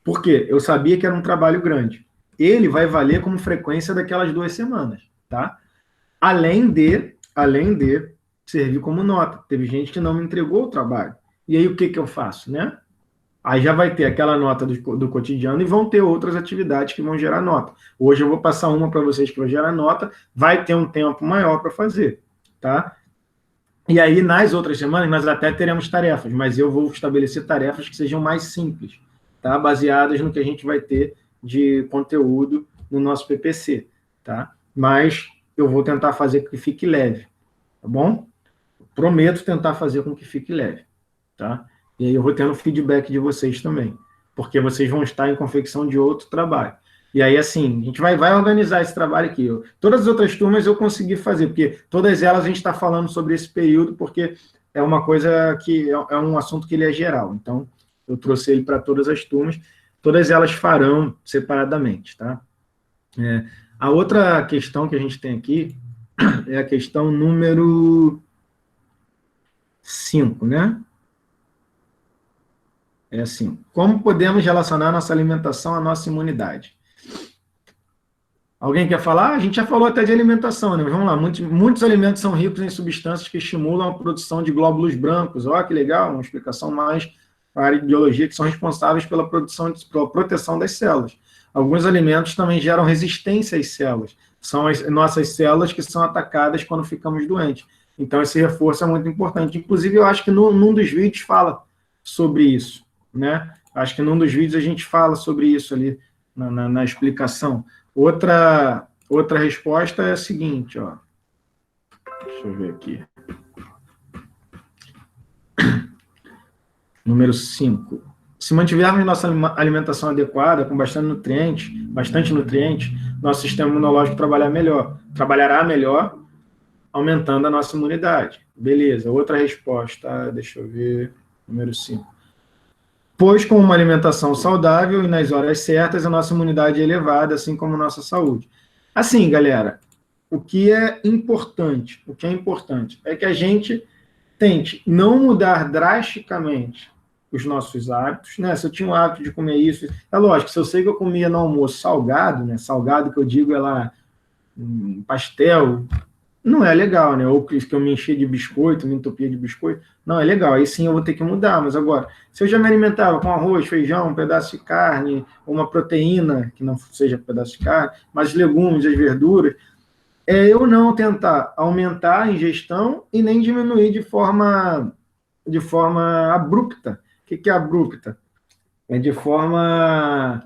Por quê? Eu sabia que era um trabalho grande. Ele vai valer como frequência daquelas 2 semanas. Tá? Além de servir como nota. Teve gente que não me entregou o trabalho. E aí o que eu faço? Né? Aí já vai ter aquela nota do cotidiano e vão ter outras atividades que vão gerar nota. Hoje eu vou passar uma para vocês que vai gerar nota, vai ter um tempo maior para fazer, tá? E aí, nas outras semanas, nós até teremos tarefas, mas eu vou estabelecer tarefas que sejam mais simples, tá? Baseadas no que a gente vai ter de conteúdo no nosso PPC, tá? Mas eu vou tentar fazer com que fique leve, tá bom? Prometo tentar fazer com que fique leve, tá? E aí eu vou tendo feedback de vocês também, porque vocês vão estar em confecção de outro trabalho. E aí, assim, a gente vai organizar esse trabalho aqui. Todas as outras turmas eu consegui fazer, porque todas elas a gente está falando sobre esse período, porque é uma coisa que é um assunto que ele é geral. Então, eu trouxe ele para todas as turmas, todas elas farão separadamente, tá? A outra questão que a gente tem aqui é a questão número 5, né? É assim, como podemos relacionar nossa alimentação à nossa imunidade? Alguém quer falar? A gente já falou até de alimentação, né? Mas vamos lá, muitos alimentos são ricos em substâncias que estimulam a produção de glóbulos brancos. Olha que legal, uma explicação mais para a área de biologia, que são responsáveis pela proteção das células. Alguns alimentos também geram resistência às células. São as nossas células que são atacadas quando ficamos doentes. Então, esse reforço é muito importante. Inclusive, eu acho que num dos vídeos fala sobre isso, né? Acho que num dos vídeos a gente fala sobre isso ali na explicação. Outra resposta é a seguinte, ó. Deixa eu ver aqui. Número 5. Se mantivermos nossa alimentação adequada, com bastante nutriente, nosso sistema imunológico trabalhará melhor, aumentando a nossa imunidade. Beleza, outra resposta, deixa eu ver, número 5. Pois com uma alimentação saudável e nas horas certas, a nossa imunidade é elevada, assim como a nossa saúde. Assim, galera, o que é importante é que a gente tente não mudar drasticamente os nossos hábitos, né? Se eu tinha o hábito de comer isso, é lógico, se eu sei que eu comia no almoço salgado, né? Salgado que eu digo é lá pastel, não é legal, né? Ou que eu me enchia de biscoito, me entupia de biscoito, não é legal, aí sim eu vou ter que mudar, mas agora, se eu já me alimentava com arroz, feijão, um pedaço de carne, uma proteína, que não seja pedaço de carne, mas legumes, as verduras, eu não tentar aumentar a ingestão e nem diminuir de forma abrupta. O que é abrupta? É de forma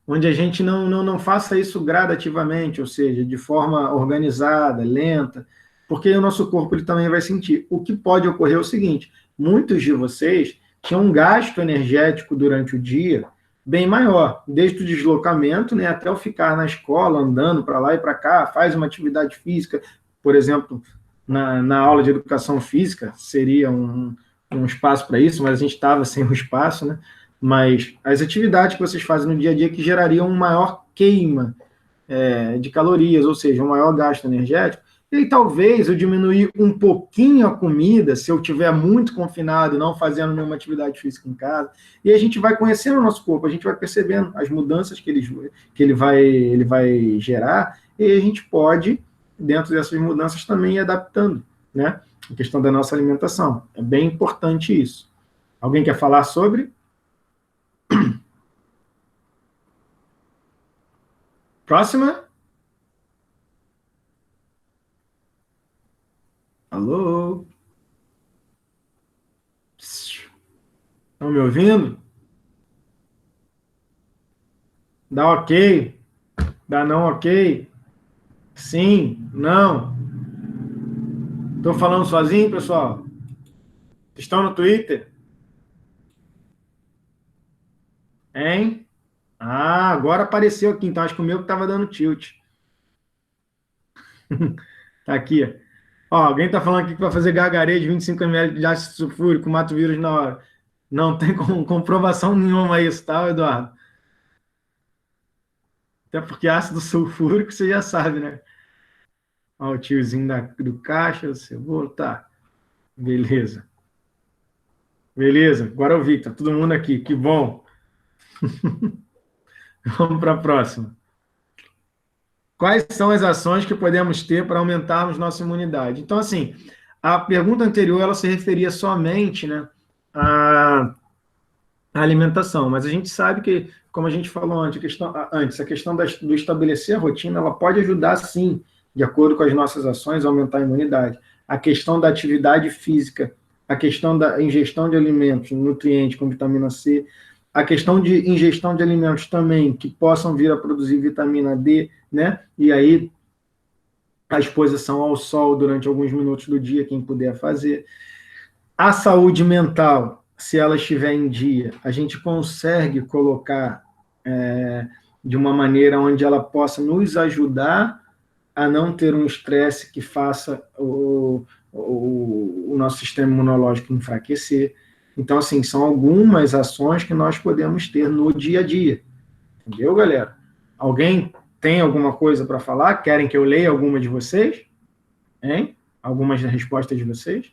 onde a gente não faça isso gradativamente, ou seja, de forma organizada, lenta, porque o nosso corpo ele também vai sentir. O que pode ocorrer é o seguinte, muitos de vocês tinham um gasto energético durante o dia bem maior, desde o deslocamento, né, até o ficar na escola, andando para lá e para cá, faz uma atividade física, por exemplo, na aula de educação física, seria um espaço para isso, mas a gente estava sem um espaço, né? Mas as atividades que vocês fazem no dia a dia que gerariam uma maior queima de calorias, ou seja, um maior gasto energético, E talvez eu diminuir um pouquinho a comida, se eu estiver muito confinado, não fazendo nenhuma atividade física em casa, e a gente vai conhecendo o nosso corpo, a gente vai percebendo as mudanças que ele vai gerar, e a gente pode, dentro dessas mudanças, também ir adaptando, né? A questão da nossa alimentação. É bem importante isso. Alguém quer falar sobre? Próxima? Alô? Estão me ouvindo? Dá ok? Dá não ok? Sim? Não? Estou falando sozinho, pessoal? Estão no Twitter? Hein? Ah, agora apareceu aqui, então acho que o meu que estava dando tilt. Tá aqui. Ó, alguém está falando aqui que vai fazer gargarejo, 25 ml de ácido sulfúrico, mata o vírus na hora. Não tem comprovação nenhuma isso, tá, Eduardo? Até porque ácido sulfúrico você já sabe, né? Ó, o tiozinho do caixa, você voltar. Beleza. Beleza, agora eu vi, tá todo mundo aqui, que bom. Vamos para a próxima. Quais são as ações que podemos ter para aumentarmos nossa imunidade? Então, assim, a pergunta anterior, ela se referia somente, né, à alimentação, mas a gente sabe que, como a gente falou antes, a questão do estabelecer a rotina, ela pode ajudar, sim, de acordo com as nossas ações, a aumentar a imunidade. A questão da atividade física, a questão da ingestão de alimentos, nutrientes com vitamina C, a questão de ingestão de alimentos também que possam vir a produzir vitamina D, né? E aí a exposição ao sol durante alguns minutos do dia, quem puder fazer. A saúde mental, se ela estiver em dia, a gente consegue colocar de uma maneira onde ela possa nos ajudar a não ter um estresse que faça o nosso sistema imunológico enfraquecer. Então, assim, são algumas ações que nós podemos ter no dia a dia. Entendeu, galera? Alguém tem alguma coisa para falar? Querem que eu leia alguma de vocês? Hein? Algumas das respostas de vocês?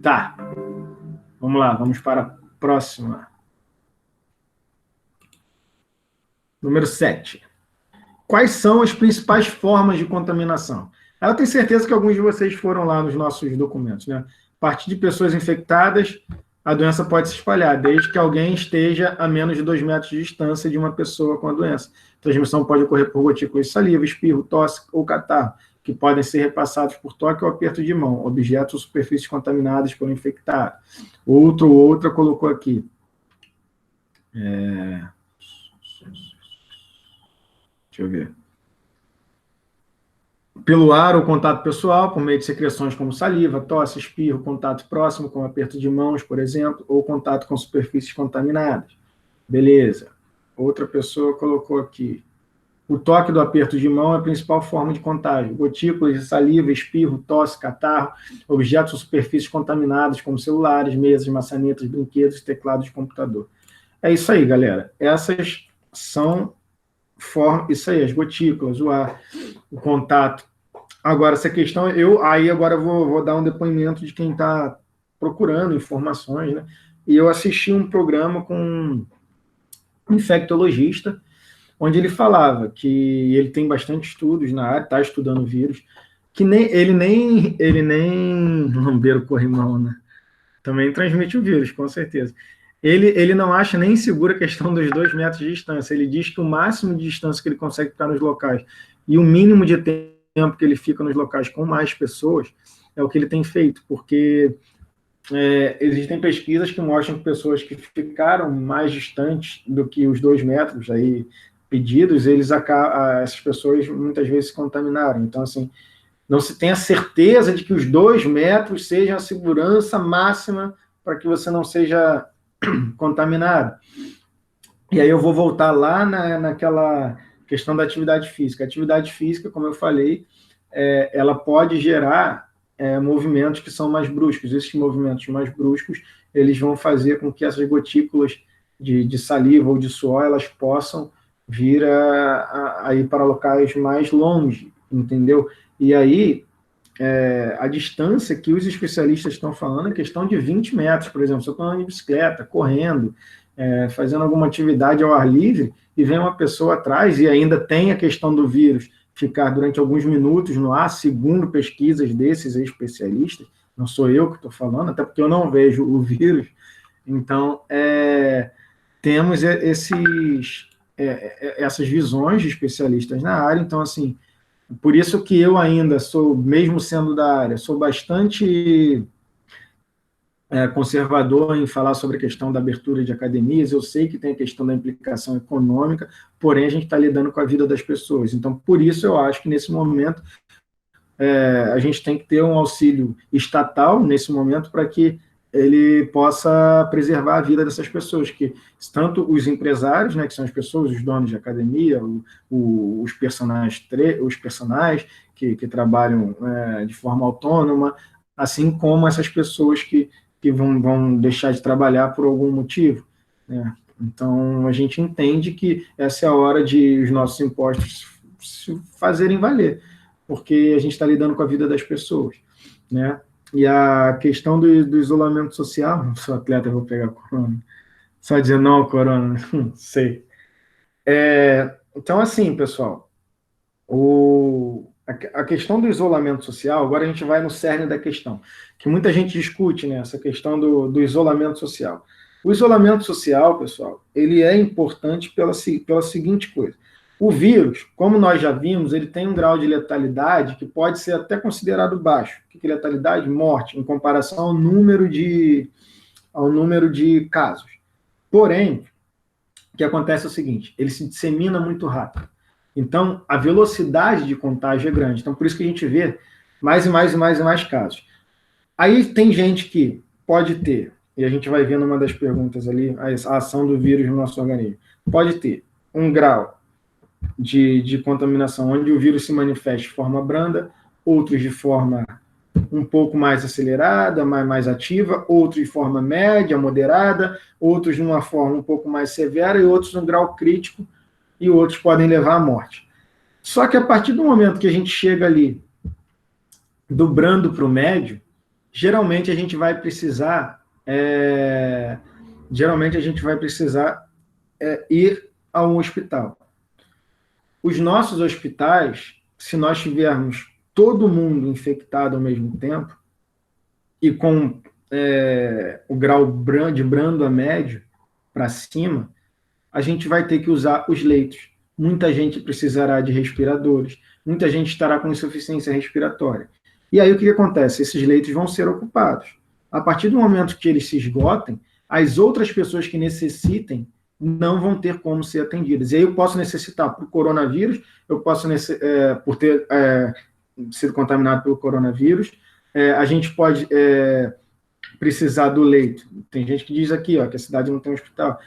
Tá. Vamos lá, vamos para a próxima. Número 7. Quais são as principais formas de contaminação? Eu tenho certeza que alguns de vocês foram lá nos nossos documentos, né? A partir de pessoas infectadas, a doença pode se espalhar, desde que alguém esteja a menos de 2 metros de distância de uma pessoa com a doença. A transmissão pode ocorrer por gotículas de saliva, espirro, tosse ou catarro, que podem ser repassados por toque ou aperto de mão, objetos ou superfícies contaminadas pelo infectado. Outra colocou aqui. Deixa eu ver. Pelo ar ou contato pessoal, por meio de secreções como saliva, tosse, espirro, contato próximo, como aperto de mãos, por exemplo, ou contato com superfícies contaminadas. Beleza. Outra pessoa colocou aqui. O toque do aperto de mão é a principal forma de contágio. Gotículas de saliva, espirro, tosse, catarro, objetos ou superfícies contaminadas, como celulares, mesas, maçanetas, brinquedos, teclados de computador. É isso aí, galera. Essas são isso aí, as gotículas, o ar, o contato. Agora, essa questão, agora vou dar um depoimento de quem está procurando informações, né? E eu assisti um programa com um infectologista, onde ele falava que ele tem bastante estudos na área, está estudando vírus, que ele nem lambeiro corrimão, né? Também transmite o vírus, com certeza. Ele não acha nem segura a questão dos 2 metros de distância. Ele diz que o máximo de distância que ele consegue ficar nos locais e o mínimo de tempo que ele fica nos locais com mais pessoas é o que ele tem feito, porque existem pesquisas que mostram que pessoas que ficaram mais distantes do que os 2 metros aí pedidos, essas pessoas muitas vezes se contaminaram. Então, assim, não se tem a certeza de que os 2 metros sejam a segurança máxima para que você não seja contaminado. E aí eu vou voltar lá naquela questão da atividade física. A atividade física, como eu falei, ela pode gerar movimentos que são mais bruscos. Esses movimentos mais bruscos, eles vão fazer com que essas gotículas de saliva ou de suor, elas possam vir a ir para locais mais longe, entendeu? E aí, a distância que os especialistas estão falando é questão de 20 metros, por exemplo, se eu estou andando de bicicleta, correndo, fazendo alguma atividade ao ar livre, e vem uma pessoa atrás, e ainda tem a questão do vírus ficar durante alguns minutos no ar, segundo pesquisas desses especialistas, não sou eu que estou falando, até porque eu não vejo o vírus, então, temos essas visões de especialistas na área, então, assim, por isso que eu ainda sou, mesmo sendo da área, sou bastante conservador em falar sobre a questão da abertura de academias. Eu sei que tem a questão da implicação econômica, porém a gente está lidando com a vida das pessoas. Então, por isso eu acho que nesse momento a gente tem que ter um auxílio estatal nesse momento para que ele possa preservar a vida dessas pessoas, que tanto os empresários, né, que são as pessoas, os donos de academia, os personagens que trabalham de forma autônoma, assim como essas pessoas que vão deixar de trabalhar por algum motivo, né? Então, a gente entende que essa é a hora de os nossos impostos se fazerem valer, porque a gente está lidando com a vida das pessoas, né? E a questão do isolamento social, não sou atleta, eu vou pegar corona. Só dizer não ao corona, não sei. Então, assim, pessoal, a questão do isolamento social, agora a gente vai no cerne da questão, que muita gente discute, né, essa questão do isolamento social. O isolamento social, pessoal, ele é importante pela seguinte coisa. O vírus, como nós já vimos, ele tem um grau de letalidade que pode ser até considerado baixo. O que é letalidade? Morte, em comparação ao número de casos. Porém, o que acontece é o seguinte, ele se dissemina muito rápido. Então, a velocidade de contágio é grande. Então, por isso que a gente vê mais e mais e mais e mais casos. Aí tem gente que pode ter, e a gente vai ver numa das perguntas ali, a ação do vírus no nosso organismo, pode ter um grau de contaminação onde o vírus se manifesta de forma branda, outros de forma um pouco mais acelerada, mais ativa, outros de forma média, moderada, outros de uma forma um pouco mais severa e outros no grau crítico, e outros podem levar à morte. Só que a partir do momento que a gente chega ali do brando para o médio, geralmente a gente vai precisar ir a um hospital. Os nossos hospitais, se nós tivermos todo mundo infectado ao mesmo tempo, e com o grau de brando a médio para cima, a gente vai ter que usar os leitos. Muita gente precisará de respiradores, muita gente estará com insuficiência respiratória. E aí o que acontece? Esses leitos vão ser ocupados. A partir do momento que eles se esgotem, as outras pessoas que necessitem não vão ter como ser atendidas. E aí eu posso necessitar para o coronavírus, eu posso, por ter sido contaminado pelo coronavírus, a gente pode precisar do leito. Tem gente que diz aqui, que a cidade não tem hospital.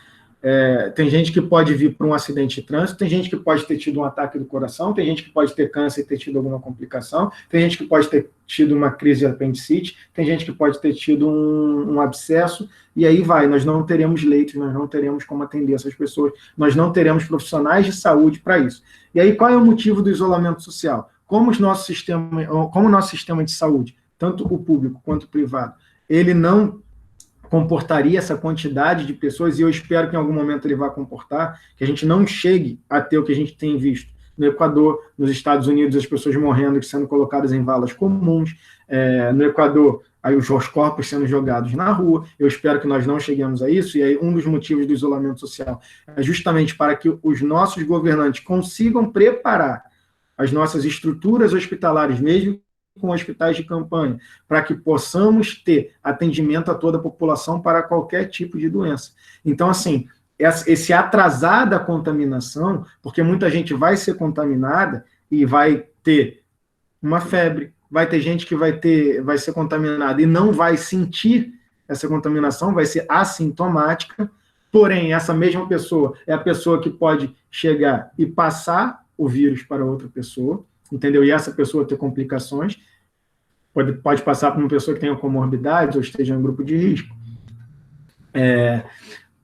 Tem gente que pode vir por um acidente de trânsito, tem gente que pode ter tido um ataque do coração, tem gente que pode ter câncer e ter tido alguma complicação, tem gente que pode ter tido uma crise de apendicite, tem gente que pode ter tido um abscesso, e aí vai, nós não teremos leitos, nós não teremos como atender essas pessoas, nós não teremos profissionais de saúde para isso. E aí qual é o motivo do isolamento social? Como o nosso sistema de saúde, tanto o público quanto o privado, ele não comportaria essa quantidade de pessoas, e eu espero que em algum momento ele vá comportar, que a gente não chegue a ter o que a gente tem visto no Equador, nos Estados Unidos, as pessoas morrendo e sendo colocadas em valas comuns, no Equador, aí os corpos sendo jogados na rua. Eu espero que nós não cheguemos a isso, e aí um dos motivos do isolamento social é justamente para que os nossos governantes consigam preparar as nossas estruturas hospitalares, mesmo com hospitais de campanha, para que possamos ter atendimento a toda a população para qualquer tipo de doença. Então, assim, esse atrasar da contaminação, porque muita gente vai ser contaminada e vai ter uma febre, vai ter gente que vai ser contaminada e não vai sentir essa contaminação, vai ser assintomática, porém, essa mesma pessoa é a pessoa que pode chegar e passar o vírus para outra pessoa, entendeu? E essa pessoa ter complicações, pode passar por uma pessoa que tenha comorbidades ou esteja em grupo de risco.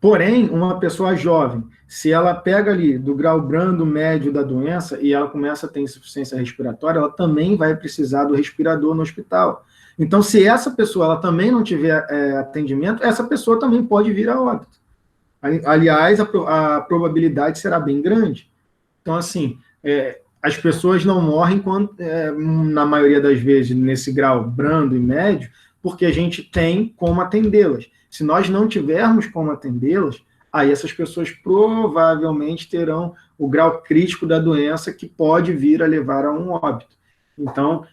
Porém, uma pessoa jovem, se ela pega ali do grau brando médio da doença e ela começa a ter insuficiência respiratória, ela também vai precisar do respirador no hospital. Então, se essa pessoa ela também não tiver atendimento, essa pessoa também pode vir a óbito. Aliás, a probabilidade será bem grande. Então, assim, as pessoas não morrem, na maioria das vezes, nesse grau brando e médio, porque a gente tem como atendê-las. Se nós não tivermos como atendê-las, aí essas pessoas provavelmente terão o grau crítico da doença que pode vir a levar a um óbito. Então,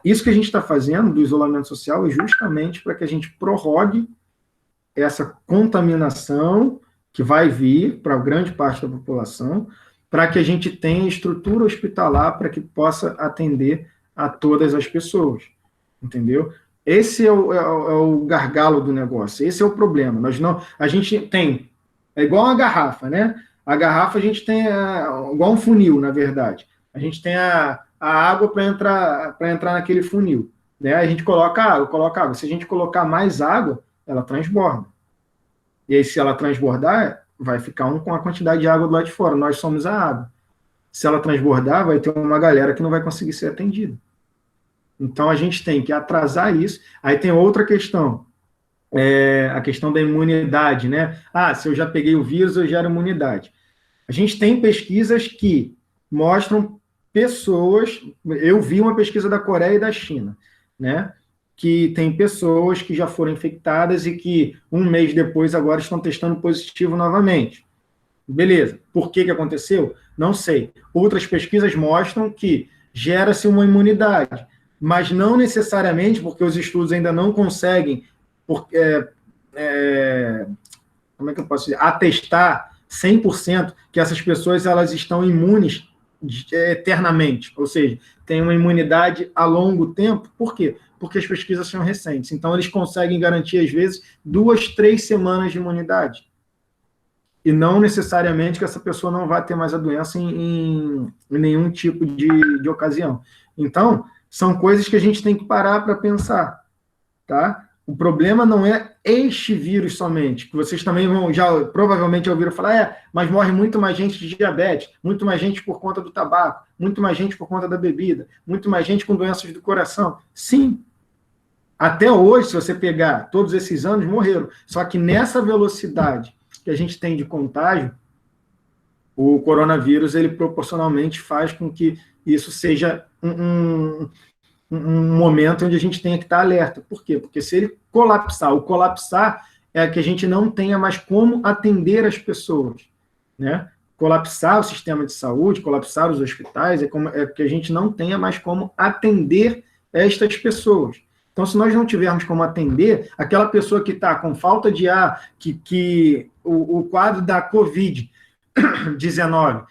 isso que a gente está fazendo do isolamento social é justamente para que a gente prorrogue essa contaminação que vai vir para grande parte da população, para que a gente tenha estrutura hospitalar para que possa atender a todas as pessoas, entendeu? Esse é o gargalo do negócio, esse é o problema. A gente tem, é igual uma garrafa, né? A garrafa a gente tem igual um funil, na verdade. A gente tem a água para entrar naquele funil, né? A gente coloca água. Se a gente colocar mais água, ela transborda. E aí, se ela transbordar, vai ficar com a quantidade de água do lado de fora. Nós somos a água. Se ela transbordar, vai ter uma galera que não vai conseguir ser atendida. Então, a gente tem que atrasar isso. Aí tem outra questão, a questão da imunidade, né? Se eu já peguei o vírus, eu gero imunidade. A gente tem pesquisas que mostram pessoas... Eu vi uma pesquisa da Coreia e da China, né? Que tem pessoas que já foram infectadas e que um mês depois agora estão testando positivo novamente. Beleza. Por que aconteceu? Não sei. Outras pesquisas mostram que gera-se uma imunidade, mas não necessariamente, porque os estudos ainda não conseguem, como é que eu posso dizer, atestar 100% que essas pessoas elas estão imunes eternamente, ou seja, tem uma imunidade a longo tempo. Por quê? Porque as pesquisas são recentes. Então, eles conseguem garantir, às vezes, 2, 3 semanas de imunidade. E não necessariamente que essa pessoa não vai ter mais a doença em nenhum tipo de ocasião. Então, são coisas que a gente tem que parar para pensar, tá? O problema não é este vírus somente, que vocês também provavelmente ouviram falar, mas morre muito mais gente de diabetes, muito mais gente por conta do tabaco, muito mais gente por conta da bebida, muito mais gente com doenças do coração. Sim, até hoje, se você pegar todos esses anos, morreram. Só que nessa velocidade que a gente tem de contágio, o coronavírus, ele proporcionalmente faz com que isso seja um momento onde a gente tenha que estar alerta. Por quê? Porque se ele colapsar, o colapsar é que a gente não tenha mais como atender as pessoas, né? Colapsar o sistema de saúde, colapsar os hospitais, é que a gente não tenha mais como atender estas pessoas. Então, se nós não tivermos como atender, aquela pessoa que está com falta de ar, que o quadro da Covid-19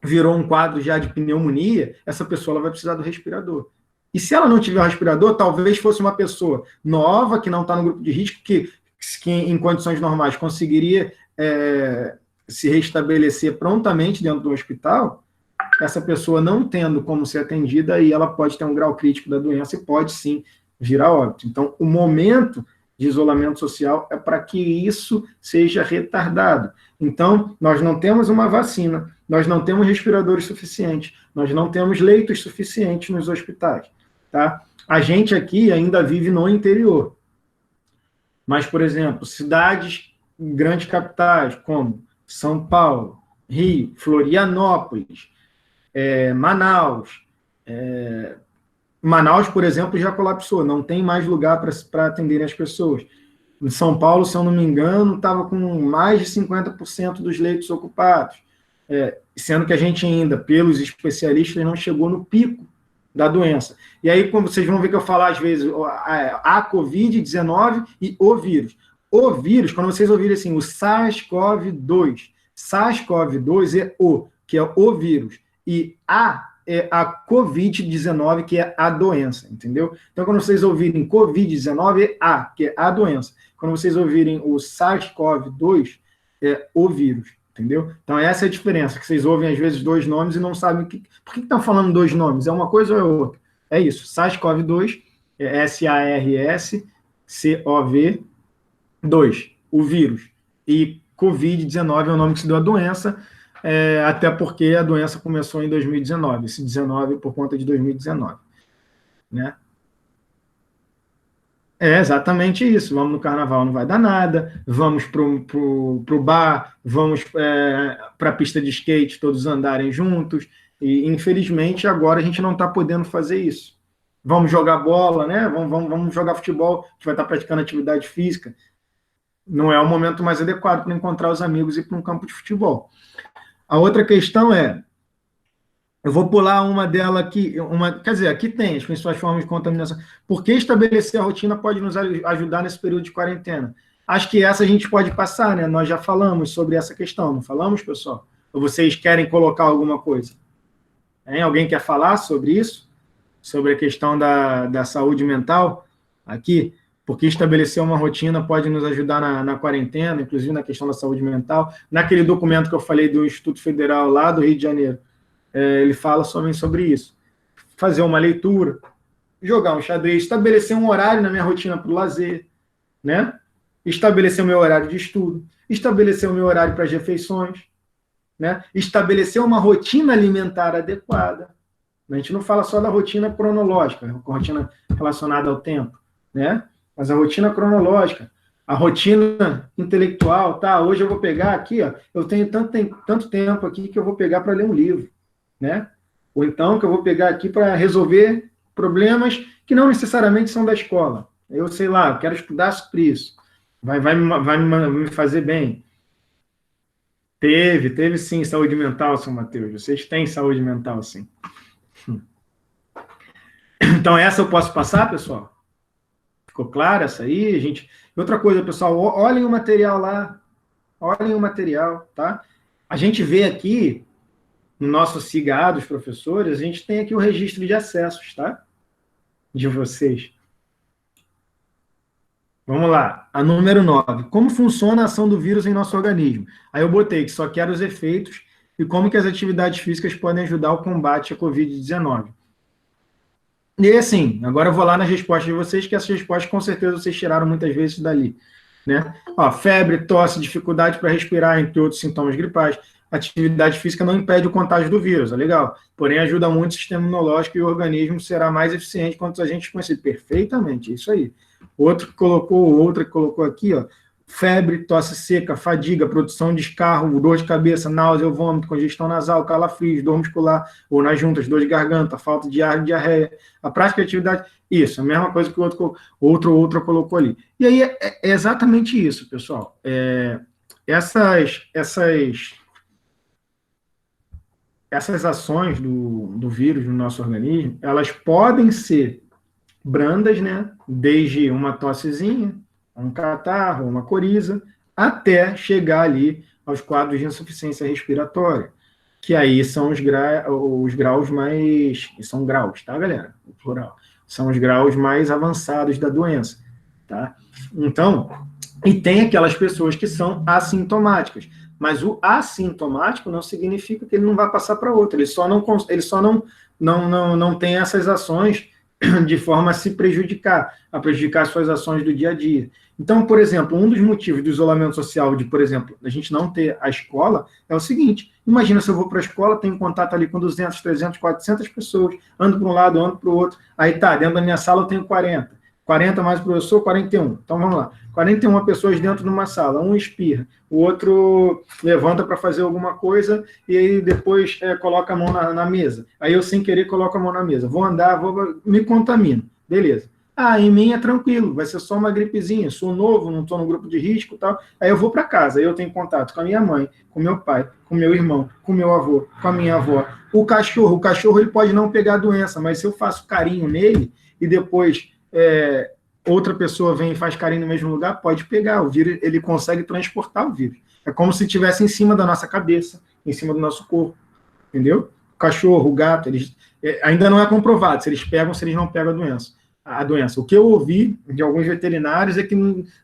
virou um quadro já de pneumonia, essa pessoa ela vai precisar do respirador. E se ela não tiver o respirador, talvez fosse uma pessoa nova, que não está no grupo de risco, que em condições normais conseguiria se restabelecer prontamente dentro do hospital. Essa pessoa não tendo como ser atendida, aí ela pode ter um grau crítico da doença e pode sim vir a óbito. Então, o momento de isolamento social é para que isso seja retardado. Então, nós não temos uma vacina, nós não temos respiradores suficientes, nós não temos leitos suficientes nos hospitais, tá? A gente aqui ainda vive no interior. Mas, por exemplo, cidades, grandes capitais, como São Paulo, Rio, Florianópolis, Manaus. Manaus, por exemplo, já colapsou, não tem mais lugar para atenderem as pessoas. Em São Paulo, se eu não me engano, estava com mais de 50% dos leitos ocupados, sendo que a gente ainda, pelos especialistas, não chegou no pico da doença. E aí, como vocês vão ver que eu falo, às vezes, a Covid-19 e o vírus. O vírus, quando vocês ouvirem assim, o SARS-CoV-2, SARS-CoV-2 é que é o vírus, e é a Covid-19, que é a doença, entendeu? Então, quando vocês ouvirem Covid-19, é que é a doença. Quando vocês ouvirem o SARS-CoV-2, é o vírus, entendeu? Então, essa é a diferença, que vocês ouvem, às vezes, 2 nomes e não sabem por que estão falando 2 nomes? É uma coisa ou é outra? É isso, SARS-CoV-2, é SARS-CoV-2, o vírus. E Covid-19 é o nome que se deu à doença, até porque a doença começou em 2019, esse 19 por conta de 2019, né? É exatamente isso. Vamos no carnaval, não vai dar nada. Vamos pro bar, vamos para a pista de skate, todos andarem juntos. E, infelizmente, agora a gente não está podendo fazer isso. Vamos jogar bola, né? Vamos jogar futebol, a gente vai estar praticando atividade física. Não é o momento mais adequado para encontrar os amigos e ir para um campo de futebol. A outra questão é, eu vou pular uma dela aqui, quer dizer, aqui tem as principais formas de contaminação. Por que estabelecer a rotina pode nos ajudar nesse período de quarentena? Acho que essa a gente pode passar, né? Nós já falamos sobre essa questão, não falamos, pessoal? Ou vocês querem colocar alguma coisa? Hein? Alguém quer falar sobre isso? Sobre a questão da saúde mental? Aqui, porque estabelecer uma rotina pode nos ajudar na quarentena, inclusive na questão da saúde mental. Naquele documento que eu falei do Instituto Federal lá do Rio de Janeiro, ele fala sobre isso. Fazer uma leitura, jogar um xadrez, estabelecer um horário na minha rotina para o lazer, né? Estabelecer o meu horário de estudo, estabelecer o meu horário para as refeições, né? Estabelecer uma rotina alimentar adequada. A gente não fala só da rotina cronológica, a rotina relacionada ao tempo, né? Mas a rotina cronológica, a rotina intelectual, tá? Hoje eu vou pegar aqui, ó, eu tenho tanto tempo aqui que eu vou pegar para ler um livro, né? Ou então que eu vou pegar aqui para resolver problemas que não necessariamente são da escola. Eu sei lá, eu quero estudar sobre isso. Vai me fazer bem. Teve sim saúde mental, São Mateus. Vocês têm saúde mental, sim. Então, essa eu posso passar, pessoal? Ficou claro essa aí? Gente... Outra coisa, pessoal, olhem o material lá. Olhem o material, tá? A gente vê aqui no nosso SIGA dos professores, a gente tem aqui o registro de acessos, tá? De vocês. Vamos lá. A número 9. Como funciona a ação do vírus em nosso organismo? Aí eu botei que só quero os efeitos e como que as atividades físicas podem ajudar ao combate à Covid-19. E assim, agora eu vou lá nas respostas de vocês, que essas respostas com certeza vocês tiraram muitas vezes dali, né? Ó, febre, tosse, dificuldade para respirar, entre outros sintomas gripais. Atividade física não impede o contágio do vírus, é legal. Porém, ajuda muito o sistema imunológico e o organismo será mais eficiente quanto os agentes conhecidos. Perfeitamente, isso aí. Outra que colocou aqui, ó, febre, tosse seca, fadiga, produção de escarro, dor de cabeça, náusea, vômito, congestão nasal, calafrios, dor muscular, ou nas juntas, dor de garganta, falta de ar, diarreia. A prática de atividade, isso, a mesma coisa que o outro colocou ali. E aí é exatamente isso, pessoal. Essas ações do vírus no nosso organismo, elas podem ser brandas, né? Desde uma tossezinha, um catarro, uma coriza, até chegar ali aos quadros de insuficiência respiratória, que aí são os graus mais... São graus, tá, galera? O plural. São os graus mais avançados da doença, tá? Então, e tem aquelas pessoas que são assintomáticas, mas o assintomático não significa que ele não vai passar para outro, ele só não tem essas ações de forma a se prejudicar, a prejudicar as suas ações do dia a dia. Então, por exemplo, um dos motivos do isolamento social, de, por exemplo, a gente não ter a escola, é o seguinte: imagina se eu vou para a escola, tenho contato ali com 200, 300, 400 pessoas, ando para um lado, ando para o outro, aí tá, dentro da minha sala eu tenho 40 mais o professor, 41. Então, vamos lá. 41 pessoas dentro de uma sala. Um espirra, o outro levanta para fazer alguma coisa e aí depois coloca a mão na mesa. Aí eu, sem querer, coloco a mão na mesa. Vou andar, me contamino. Beleza. Ah, em mim é tranquilo, vai ser só uma gripezinha. Sou novo, não estou no grupo de risco e tal. Aí eu vou para casa, aí eu tenho contato com a minha mãe, com meu pai, com meu irmão, com meu avô, com a minha avó. O cachorro ele pode não pegar a doença, mas se eu faço carinho nele e depois... outra pessoa vem e faz carinho no mesmo lugar, pode pegar o vírus, ele consegue transportar o vírus. É como se estivesse em cima da nossa cabeça, em cima do nosso corpo, entendeu? O cachorro, o gato, eles ainda não é comprovado se eles pegam, se eles não pegam a doença. O que eu ouvi de alguns veterinários é que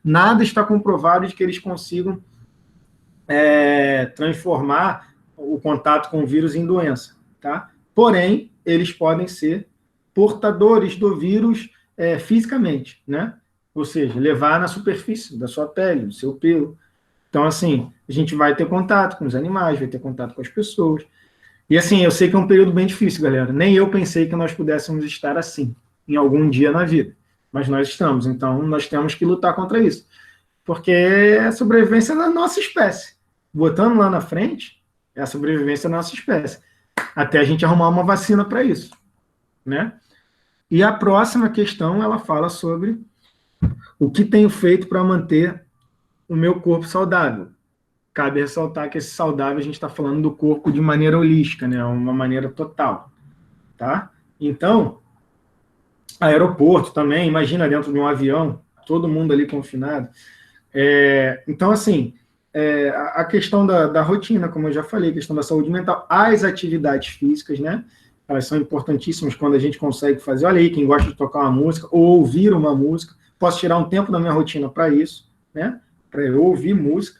nada está comprovado de que eles consigam transformar o contato com o vírus em doença, tá? Porém, eles podem ser portadores do vírus fisicamente, né? ou seja, levar na superfície da sua pele, do seu pelo. Então, assim, a gente vai ter contato com os animais, vai ter contato com as pessoas. E, assim, eu sei que é um período bem difícil, galera. Nem eu pensei que nós pudéssemos estar assim, em algum dia na vida. Mas nós estamos. Então, nós temos que lutar contra isso. Porque é a sobrevivência da nossa espécie. Botando lá na frente, é a sobrevivência da nossa espécie. Até a gente arrumar uma vacina para isso, né? E a próxima questão, ela fala sobre o que tenho feito para manter o meu corpo saudável. Cabe ressaltar que esse saudável a gente está falando do corpo de maneira holística, né? Uma maneira total, tá? Então, aeroporto também, imagina dentro de um avião, todo mundo ali confinado. Então, assim, a questão da rotina, como eu já falei, a questão da saúde mental, as atividades físicas, né? Elas são importantíssimas quando a gente consegue fazer. Olha aí, quem gosta de tocar uma música ou ouvir uma música, posso tirar um tempo da minha rotina para isso, né? Para eu ouvir música.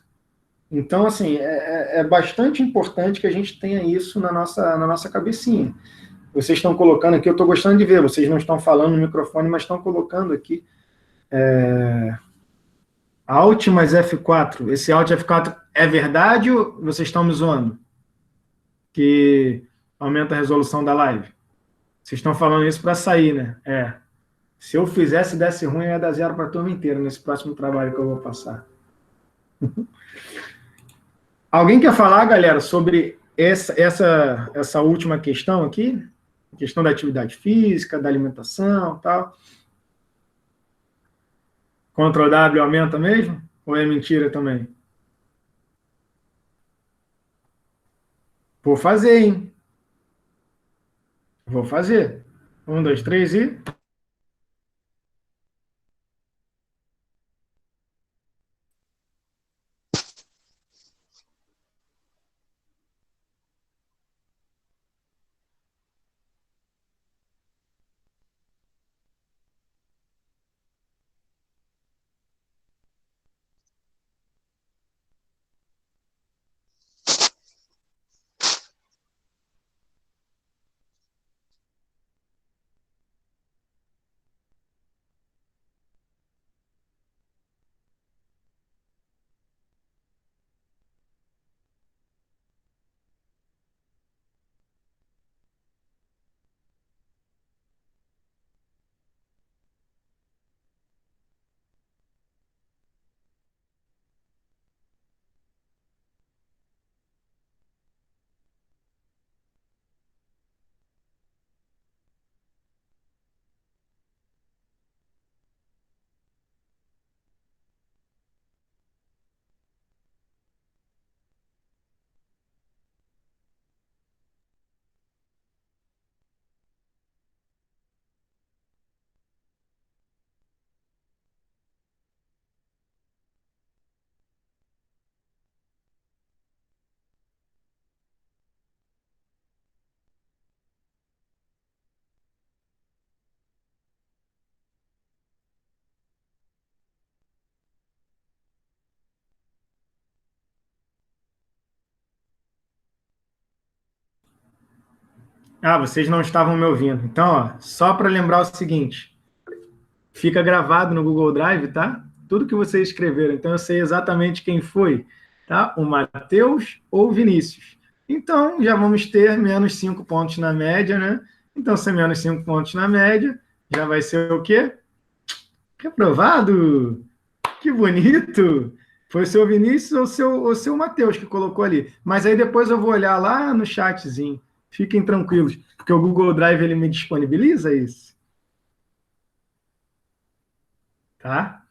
Então, assim, é bastante importante que a gente tenha isso na nossa cabecinha. Vocês estão colocando aqui, eu estou gostando de ver, vocês não estão falando no microfone, mas estão colocando aqui. Alt mais F4. Esse Alt F4 é verdade ou vocês estão me zoando? Que aumenta a resolução da live. Vocês estão falando isso para sair, né? Se eu fizesse e desse ruim, eu ia dar zero para a turma inteira nesse próximo trabalho que eu vou passar. Alguém quer falar, galera, sobre essa última questão aqui? A questão da atividade física, da alimentação e tal. Ctrl W aumenta mesmo? Ou é mentira também? Vou fazer, hein? Vou fazer. 1, 2, 3 e... Ah, vocês não estavam me ouvindo. Então, ó, só para lembrar o seguinte, fica gravado no Google Drive, tá? Tudo que vocês escreveram. Então, eu sei exatamente quem foi, tá? O Matheus ou o Vinícius. Então, já vamos ter menos 5 pontos na média, né? Então, se é menos 5 pontos na média, já vai ser o quê? Reprovado! Que bonito! Foi o seu Vinícius ou o seu Matheus que colocou ali. Mas aí depois eu vou olhar lá no chatzinho. Fiquem tranquilos, porque o Google Drive ele me disponibiliza isso. Tá?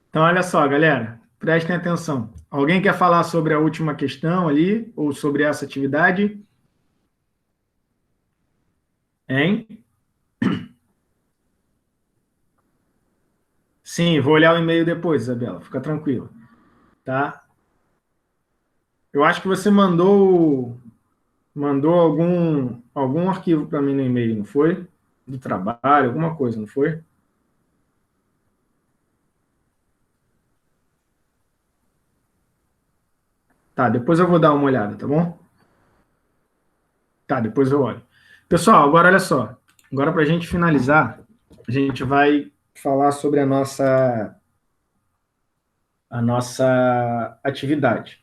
Então, olha só, galera. Prestem atenção. Alguém quer falar sobre a última questão ali, ou sobre essa atividade? Hein? Sim, vou olhar o e-mail depois, Isabela. Fica tranquila. Tá? Eu acho que você mandou algum arquivo para mim no e-mail, não foi? Do trabalho, alguma coisa, não foi? Tá, depois eu vou dar uma olhada, tá bom? Tá, depois eu olho. Pessoal, agora olha só. Agora, para a gente finalizar, a gente vai falar sobre a nossa atividade.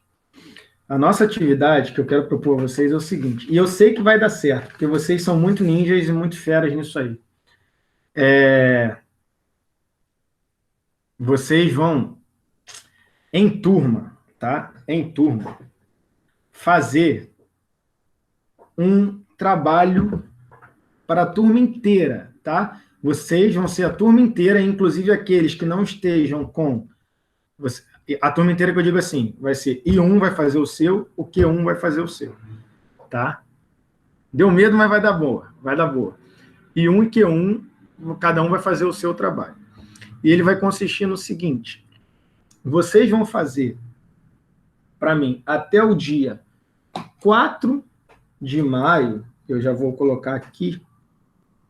A nossa atividade que eu quero propor a vocês é o seguinte, e eu sei que vai dar certo, porque vocês são muito ninjas e muito feras nisso aí. Vocês vão, em turma, tá? Em turma, fazer um trabalho para a turma inteira, tá? Vocês vão ser a turma inteira, inclusive aqueles que não estejam com... A turma inteira que eu digo assim, vai ser I1 vai fazer o seu, o Q1 vai fazer o seu, tá? Deu medo, mas vai dar boa, vai dar boa. I1 e Q1, cada um vai fazer o seu trabalho. E ele vai consistir no seguinte, vocês vão fazer, para mim, até o dia 4 de maio, eu já vou colocar aqui,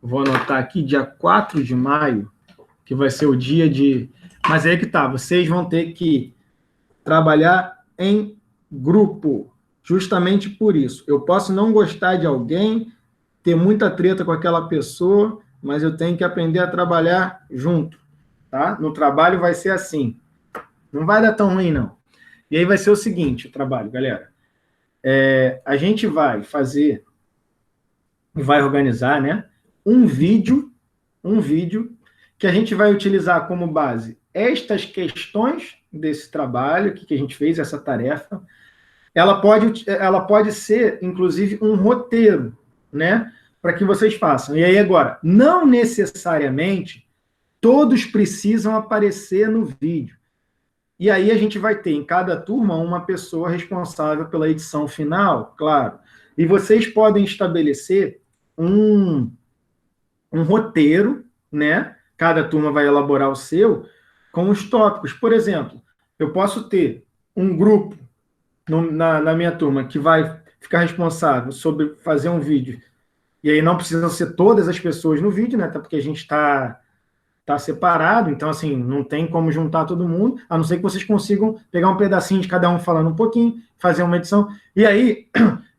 vou anotar aqui, dia 4 de maio, que vai ser o dia de... Mas aí que tá, vocês vão ter que trabalhar em grupo, justamente por isso. Eu posso não gostar de alguém, ter muita treta com aquela pessoa, mas eu tenho que aprender a trabalhar junto, tá? No trabalho vai ser assim. Não vai dar tão ruim, não. E aí vai ser o seguinte, o trabalho, galera. A gente vai fazer, vai organizar, né? Um vídeo que a gente vai utilizar como base estas questões desse trabalho que a gente fez, essa tarefa. Ela pode ser, inclusive, um roteiro, né? Para que vocês façam. E aí, agora, não necessariamente todos precisam aparecer no vídeo. E aí a gente vai ter em cada turma uma pessoa responsável pela edição final, claro. E vocês podem estabelecer um roteiro, né? Cada turma vai elaborar o seu, com os tópicos. Por exemplo, eu posso ter um grupo na minha turma que vai ficar responsável sobre fazer um vídeo. E aí não precisam ser todas as pessoas no vídeo, né? Até porque a gente está separado, então, assim, não tem como juntar todo mundo, a não ser que vocês consigam pegar um pedacinho de cada um falando um pouquinho, fazer uma edição. E aí,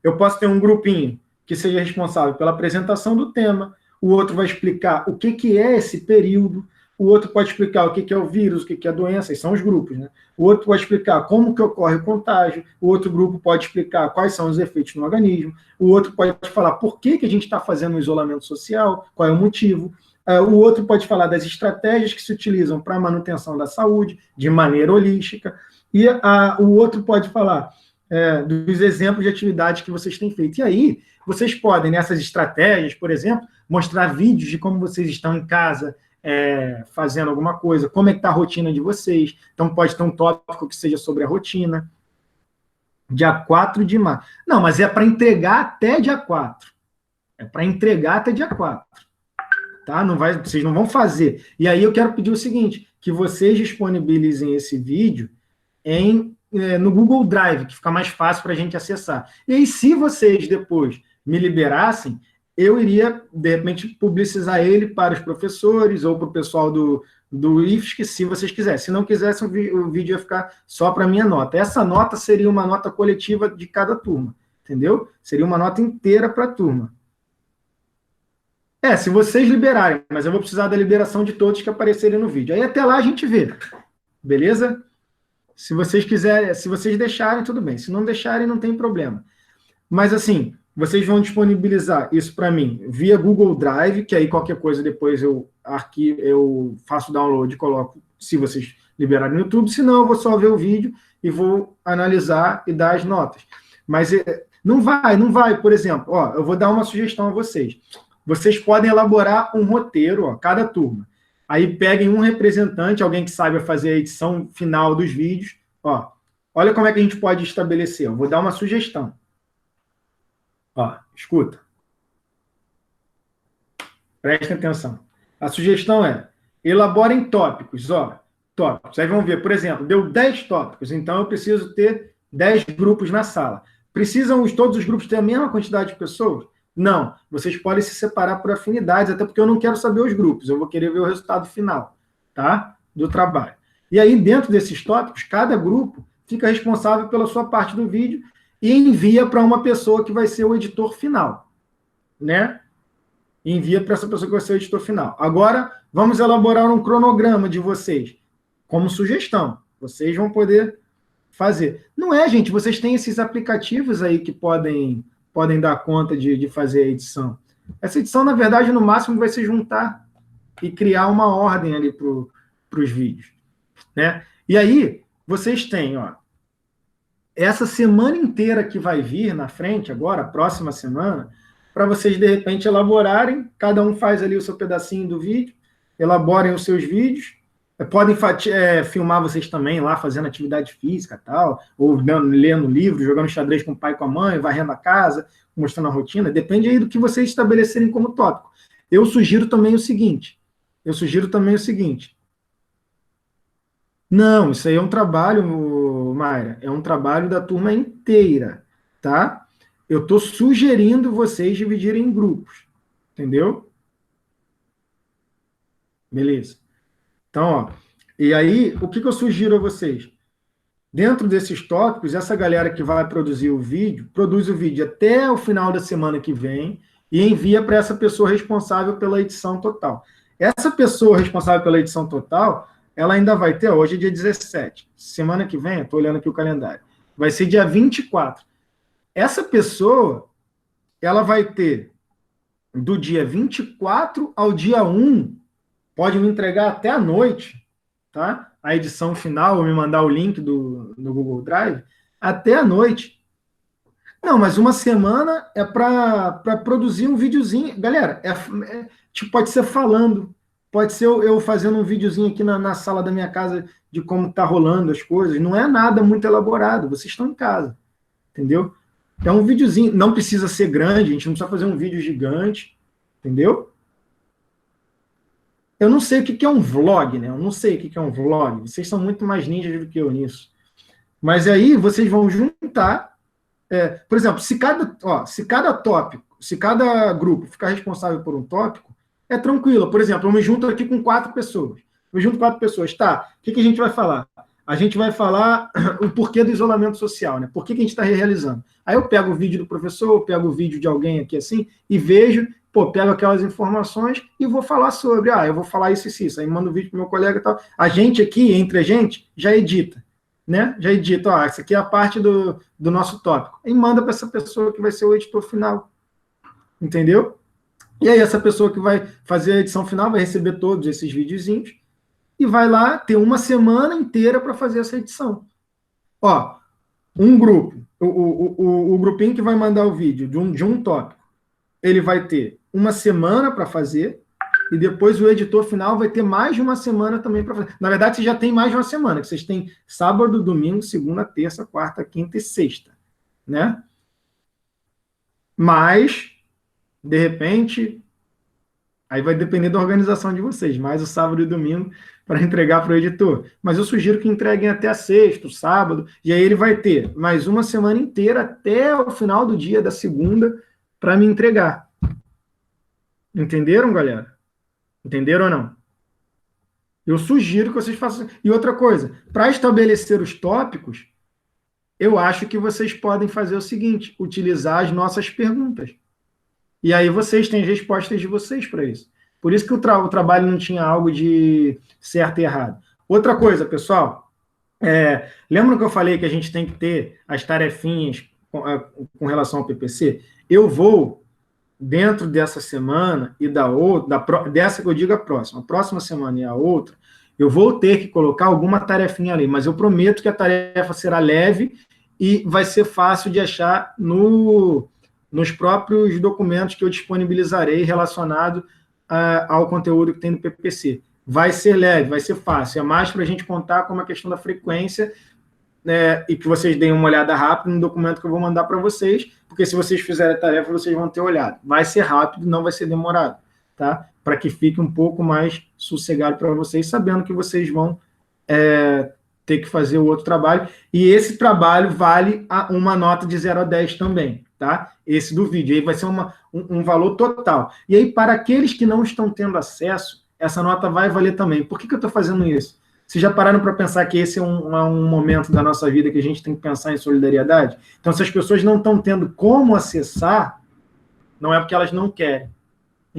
eu posso ter um grupinho que seja responsável pela apresentação do tema, o outro vai explicar o que é esse período, o outro pode explicar o que é o vírus, o que é a doença, esses são os grupos, né? O outro pode explicar como que ocorre o contágio, o outro grupo pode explicar quais são os efeitos no organismo, o outro pode falar por que a gente está fazendo o isolamento social, qual é o motivo, o outro pode falar das estratégias que se utilizam para a manutenção da saúde, de maneira holística, e o outro pode falar dos exemplos de atividades que vocês têm feito. E aí, vocês podem, nessas estratégias, por exemplo, mostrar vídeos de como vocês estão em casa, fazendo alguma coisa, como é que está a rotina de vocês. Então, pode ter um tópico que seja sobre a rotina. Dia 4 de maio. Não, mas é para entregar até dia 4. É para entregar até dia 4. Tá? Vocês não vão fazer. E aí eu quero pedir o seguinte, que vocês disponibilizem esse vídeo no Google Drive, que fica mais fácil para a gente acessar. E aí, se vocês depois me liberassem, eu iria, de repente, publicizar ele para os professores ou para o pessoal do IFSC, se vocês quisessem. Se não quisessem, o vídeo ia ficar só para a minha nota. Essa nota seria uma nota coletiva de cada turma, entendeu? Seria uma nota inteira para a turma. Se vocês liberarem, mas eu vou precisar da liberação de todos que aparecerem no vídeo. Aí até lá a gente vê, beleza? Se vocês quiserem, se vocês deixarem, tudo bem. Se não deixarem, não tem problema. Mas assim, vocês vão disponibilizar isso para mim via Google Drive, que aí qualquer coisa depois eu faço download e coloco, se vocês liberarem no YouTube, senão eu vou só ver o vídeo e vou analisar e dar as notas. Mas não vai, por exemplo, eu vou dar uma sugestão a vocês. Vocês podem elaborar um roteiro, cada turma. Aí peguem um representante, alguém que saiba fazer a edição final dos vídeos. Olha como é que a gente pode estabelecer. Eu vou dar uma sugestão. Escuta. Prestem atenção. A sugestão é, elaborem tópicos. Tópicos. Aí vão ver, por exemplo, deu 10 tópicos, então eu preciso ter 10 grupos na sala. Precisam todos os grupos ter a mesma quantidade de pessoas? Não, vocês podem se separar por afinidades, até porque eu não quero saber os grupos, eu vou querer ver o resultado final, tá? Do trabalho. E aí, dentro desses tópicos, cada grupo fica responsável pela sua parte do vídeo e envia para uma pessoa que vai ser o editor final, né? Envia para essa pessoa que vai ser o editor final. Agora, vamos elaborar um cronograma de vocês, como sugestão. Vocês vão poder fazer. Não é, gente, vocês têm esses aplicativos aí que podem dar conta de fazer a edição. Essa edição, na verdade, no máximo vai se juntar e criar uma ordem ali para os vídeos, né? E aí, vocês têm, ó, essa semana inteira que vai vir na frente, agora, a próxima semana, para vocês, de repente, elaborarem, cada um faz ali o seu pedacinho do vídeo, elaborem os seus vídeos, podem filmar vocês também lá, fazendo atividade física e tal, ou lendo livro, jogando xadrez com o pai e com a mãe, varrendo a casa, mostrando a rotina, depende aí do que vocês estabelecerem como tópico. Eu sugiro também o seguinte, não, isso aí é um trabalho, Mayra, é um trabalho da turma inteira, tá? Eu estou sugerindo vocês dividirem em grupos, entendeu? Beleza. Então, ó, e aí, o que eu sugiro a vocês? Dentro desses tópicos, essa galera que vai produzir o vídeo, produz o vídeo até o final da semana que vem e envia para essa pessoa responsável pela edição total. Essa pessoa responsável pela edição total, ela ainda vai ter, hoje é dia 17, semana que vem, estou olhando aqui o calendário, vai ser dia 24. Essa pessoa, ela vai ter do dia 24 ao dia 1, pode me entregar até a noite, tá? A edição final, ou me mandar o link do Google Drive, até a noite. Não, mas uma semana é para produzir um videozinho. Galera, tipo, pode ser falando, pode ser eu fazendo um videozinho aqui na sala da minha casa de como tá rolando as coisas. Não é nada muito elaborado, vocês estão em casa, entendeu? É um videozinho, não precisa ser grande, a gente não precisa fazer um vídeo gigante, entendeu? Eu não sei o que é um vlog, né? Eu não sei o que é um vlog. Vocês são muito mais ninjas do que eu nisso. Mas aí vocês vão juntar. Por exemplo, se cada tópico, se cada grupo ficar responsável por um tópico, é tranquilo. Por exemplo, eu me junto aqui com 4 pessoas. Eu junto 4 pessoas. Tá, o que a gente vai falar? A gente vai falar o porquê do isolamento social, né? Por que a gente está realizando? Aí eu pego o vídeo do professor, eu pego o vídeo de alguém aqui assim, e vejo, pego aquelas informações e vou falar sobre, eu vou falar isso e isso. Aí mando o vídeo pro meu colega e tal. A gente aqui, entre a gente, já edita, né? Já edita, essa aqui é a parte do nosso tópico. E manda para essa pessoa que vai ser o editor final. Entendeu? E aí essa pessoa que vai fazer a edição final vai receber todos esses videozinhos e vai lá ter uma semana inteira para fazer essa edição. Ó, um grupo, o grupinho que vai mandar o vídeo de um tópico, ele vai ter uma semana para fazer e depois o editor final vai ter mais de uma semana também para fazer. Na verdade, você já tem mais de uma semana, que vocês têm sábado, domingo, segunda, terça, quarta, quinta e sexta, né? Mas, de repente, aí vai depender da organização de vocês, mais o sábado e domingo para entregar para o editor. Mas eu sugiro que entreguem até a sexta, o sábado, e aí ele vai ter mais uma semana inteira até o final do dia da segunda para me entregar. Entenderam, galera? Entenderam ou não? Eu sugiro que vocês façam. E outra coisa, para estabelecer os tópicos, eu acho que vocês podem fazer o seguinte: utilizar as nossas perguntas. E aí vocês têm as respostas de vocês para isso. Por isso que o trabalho não tinha algo de certo e errado. Outra coisa, pessoal, lembra que eu falei que a gente tem que ter as tarefinhas com relação ao PPC? Eu vou, dentro dessa semana e da outra, dessa que eu digo a próxima semana e a outra, eu vou ter que colocar alguma tarefinha ali, mas eu prometo que a tarefa será leve e vai ser fácil de achar nos próprios documentos que eu disponibilizarei relacionado ao conteúdo que tem no PPC. Vai ser leve, vai ser fácil. É mais para a gente contar com a questão da frequência, né, e que vocês deem uma olhada rápida no documento que eu vou mandar para vocês, porque se vocês fizerem a tarefa, vocês vão ter olhado. Vai ser rápido, não vai ser demorado, tá? Para que fique um pouco mais sossegado para vocês, sabendo que vocês vão ter que fazer o outro trabalho. E esse trabalho vale uma nota de 0 a 10 também, tá? Esse do vídeo. Aí vai ser um valor total. E aí, para aqueles que não estão tendo acesso, essa nota vai valer também. Por que eu estou fazendo isso? Vocês já pararam para pensar que esse é um momento da nossa vida que a gente tem que pensar em solidariedade? Então, se as pessoas não estão tendo como acessar, não é porque elas não querem.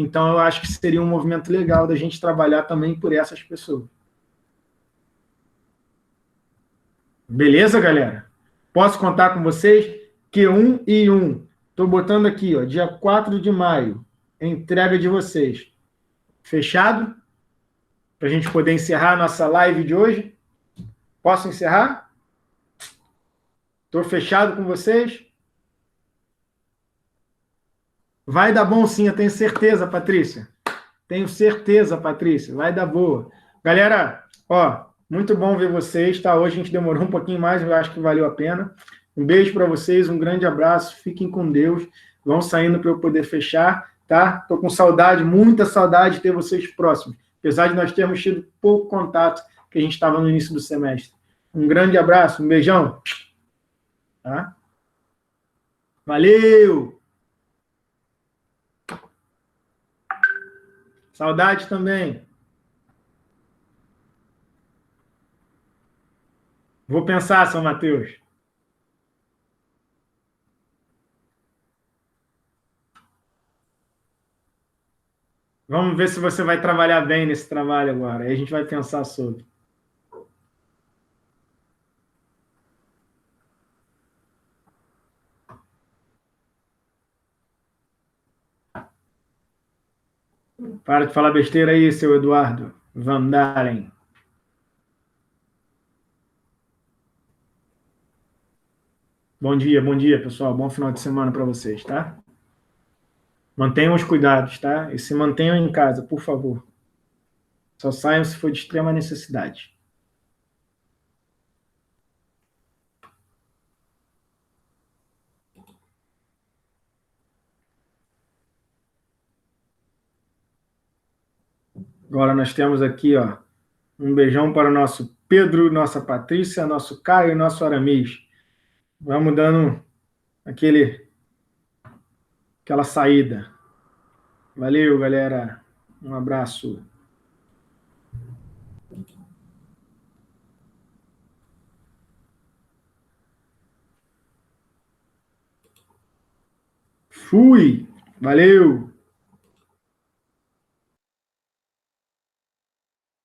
Então, eu acho que seria um movimento legal da gente trabalhar também por essas pessoas. Beleza, galera? Posso contar com vocês? Q1 e 1. Estou botando aqui, ó, dia 4 de maio, entrega de vocês. Fechado? Para a gente poder encerrar a nossa live de hoje. Posso encerrar? Estou fechado com vocês? Vai dar bom sim, eu tenho certeza, Patrícia. Tenho certeza, Patrícia. Vai dar boa. Galera, ó, muito bom ver vocês, tá? Hoje a gente demorou um pouquinho mais, mas eu acho que valeu a pena. Um beijo para vocês, um grande abraço, fiquem com Deus. Vão saindo para eu poder fechar, tá? Tô com saudade, muita saudade de ter vocês próximos, apesar de nós termos tido pouco contato que a gente estava no início do semestre. Um grande abraço, um beijão. Tá? Valeu! Saudade também. Vou pensar, São Mateus. Vamos ver se você vai trabalhar bem nesse trabalho agora. Aí a gente vai pensar sobre. Para de falar besteira aí, seu Eduardo Van Dalen. Bom dia, pessoal. Bom final de semana para vocês, tá? Mantenham os cuidados, tá? E se mantenham em casa, por favor. Só saiam se for de extrema necessidade. Agora nós temos aqui, ó, um beijão para o nosso Pedro, nossa Patrícia, nosso Caio e nosso Aramis. Vamos dando aquela saída. Valeu, galera. Um abraço. Fui. Valeu.